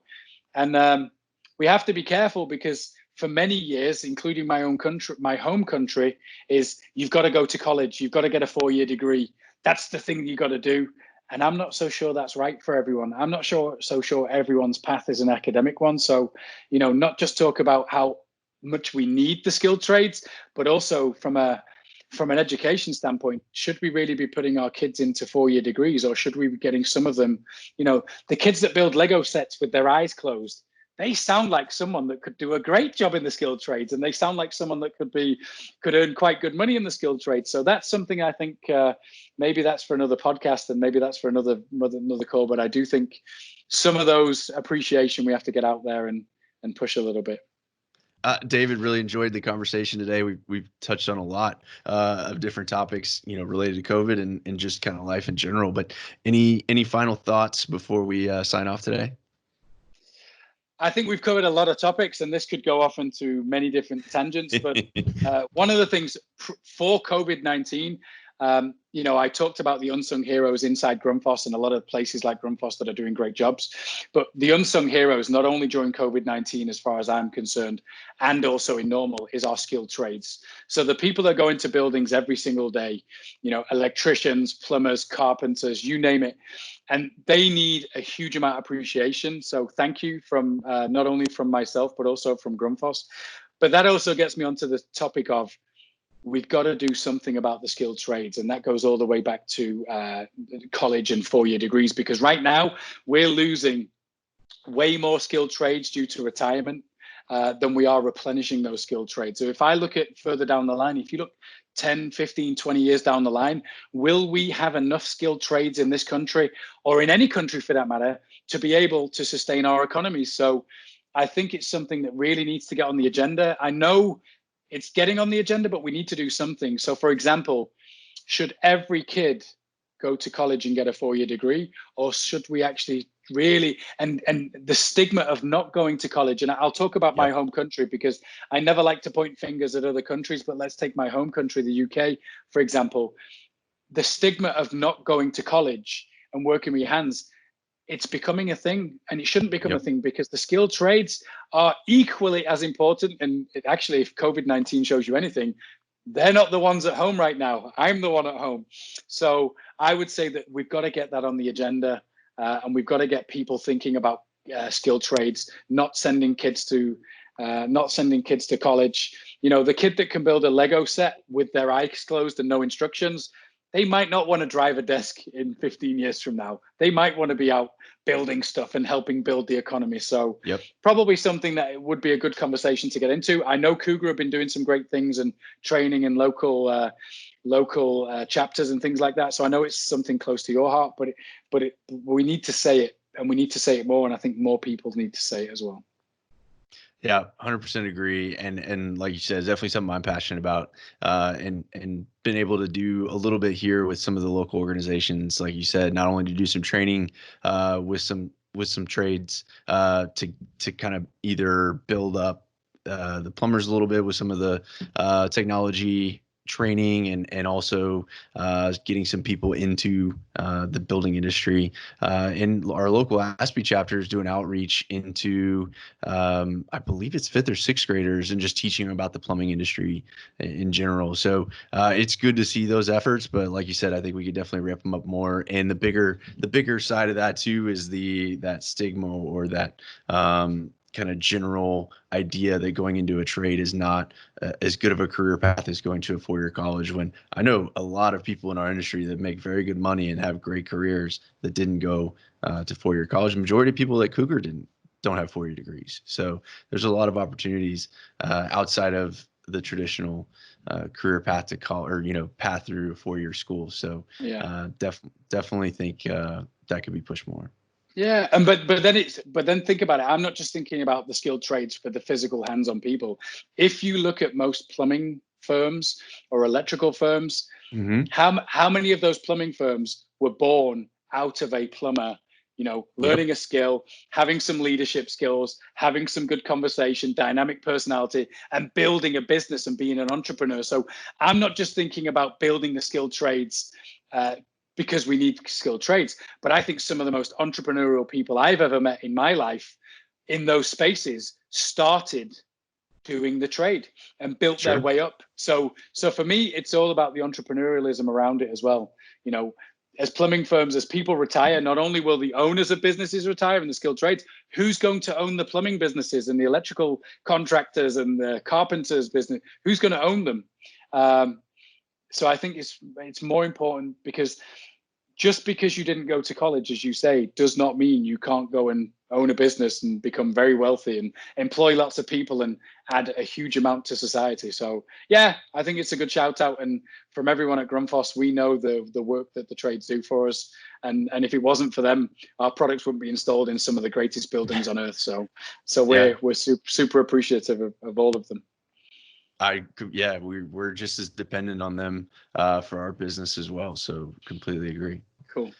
And we have to be careful, because for many years, including my own country, my home country, is you've got to go to college, you've got to get a 4-year degree. That's the thing you got to do. And I'm not so sure that's right for everyone. I'm not so sure everyone's path is an academic one. So, not just talk about how much we need the skilled trades, but also from an education standpoint, should we really be putting our kids into 4-year degrees, or should we be getting some of them? The kids that build Lego sets with their eyes closed, they sound like someone that could do a great job in the skilled trades, and they sound like someone that could earn quite good money in the skilled trades. So that's something I think maybe that's for another podcast, and maybe that's for another call. But I do think some of those appreciation we have to get out there and push a little bit. David, really enjoyed the conversation today. We've touched on a lot of different topics, related to COVID and just kind of life in general. But any final thoughts before we sign off today? I think we've covered a lot of topics, and this could go off into many different tangents. But one of the things for COVID-19, I talked about the unsung heroes inside Grundfos and a lot of places like Grundfos that are doing great jobs. But the unsung heroes, not only during COVID-19, as far as I'm concerned, and also in normal, is our skilled trades. So the people that go into buildings every single day, electricians, plumbers, carpenters, you name it, and they need a huge amount of appreciation. So thank you from not only from myself, but also from Grundfos. But that also gets me onto the topic of we've got to do something about the skilled trades. And that goes all the way back to college and 4-year degrees, because right now we're losing way more skilled trades due to retirement than we are replenishing those skilled trades. So if I look at further down the line, if you look 10, 15, 20 years down the line, will we have enough skilled trades in this country, or in any country for that matter, to be able to sustain our economy? So I think it's something that really needs to get on the agenda. I know it's getting on the agenda, but we need to do something. So for example, should every kid go to college and get a 4-year degree, or should we actually really, and the stigma of not going to college, and I'll talk about my home country because I never like to point fingers at other countries, but let's take my home country, the UK, for example. The stigma of not going to college and working with your hands, it's becoming a thing, and it shouldn't become a thing, because the skilled trades are equally as important. And actually, if COVID-19 shows you anything, they're not the ones at home right now. I'm the one at home. So I would say that we've got to get that on the agenda, and we've got to get people thinking about skilled trades, not sending kids to college. The kid that can build a Lego set with their eyes closed and no instructions, they might not want to drive a desk in 15 years from now. They might want to be out building stuff and helping build the economy. So probably something that would be a good conversation to get into. I know Cougar have been doing some great things and training in local chapters and things like that. So I know it's something close to your heart, but we need to say it, and we need to say it more. And I think more people need to say it as well. Yeah, 100% agree. And like you said, it's definitely something I'm passionate about, and been able to do a little bit here with some of the local organizations, like you said, not only to do some training with some trades to kind of either build up the plumbers a little bit with some of the technology training, and also getting some people into the building industry. And our local ASPE chapter is doing outreach into, I believe it's 5th or 6th graders, and just teaching them about the plumbing industry in general. So it's good to see those efforts, but like you said, I think we could definitely ramp them up more. And the bigger side of that too is that stigma, or that kind of general idea that going into a trade is not as good of a career path as going to a 4-year college, when I know a lot of people in our industry that make very good money and have great careers that didn't go to 4-year college. The majority of people at Cougar don't have 4-year degrees. So there's a lot of opportunities outside of the traditional career path to college, or path through a 4-year school. So definitely think that could be pushed more. Yeah, and but then think about it. I'm not just thinking about the skilled trades for the physical hands-on people. If you look at most plumbing firms or electrical firms, how many of those plumbing firms were born out of a plumber, learning a skill, having some leadership skills, having some good conversation, dynamic personality, and building a business and being an entrepreneur. So I'm not just thinking about building the skilled trades because we need skilled trades. But I think some of the most entrepreneurial people I've ever met in my life in those spaces started doing the trade and built Sure. their way up. So for me, it's all about the entrepreneurialism around it as well. You know, as plumbing firms, as people retire, not only will the owners of businesses retire in the skilled trades, who's going to own the plumbing businesses and the electrical contractors and the carpenters business? Who's going to own them? So I think it's more important, because just because you didn't go to college, as you say, does not mean you can't go and own a business and become very wealthy and employ lots of people and add a huge amount to society. So yeah, I think it's a good shout out. And from everyone at Grundfos, we know the work that the trades do for us. And if it wasn't for them, our products wouldn't be installed in some of the greatest buildings on earth. So we're super appreciative of all of them. We're just as dependent on them for our business as well. So completely agree. Cool.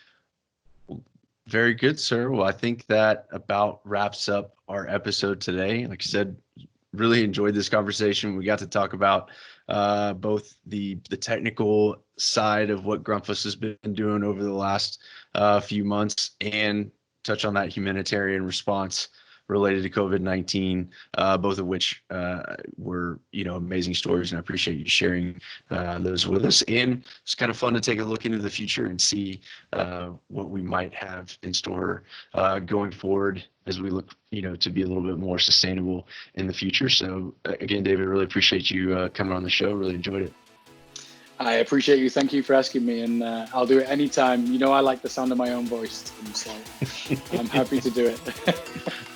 Very good, sir. Well, I think that about wraps up our episode today. Like I said, really enjoyed this conversation. We got to talk about both the technical side of what Grundfos has been doing over the last few months, and touch on that humanitarian response related to COVID-19, both of which were, amazing stories, and I appreciate you sharing those with us. And it's kind of fun to take a look into the future and see what we might have in store going forward as we look, to be a little bit more sustainable in the future. So again, David, really appreciate you coming on the show. Really enjoyed it. I appreciate you. Thank you for asking me, and I'll do it anytime. I like the sound of my own voice, so I'm happy to do it.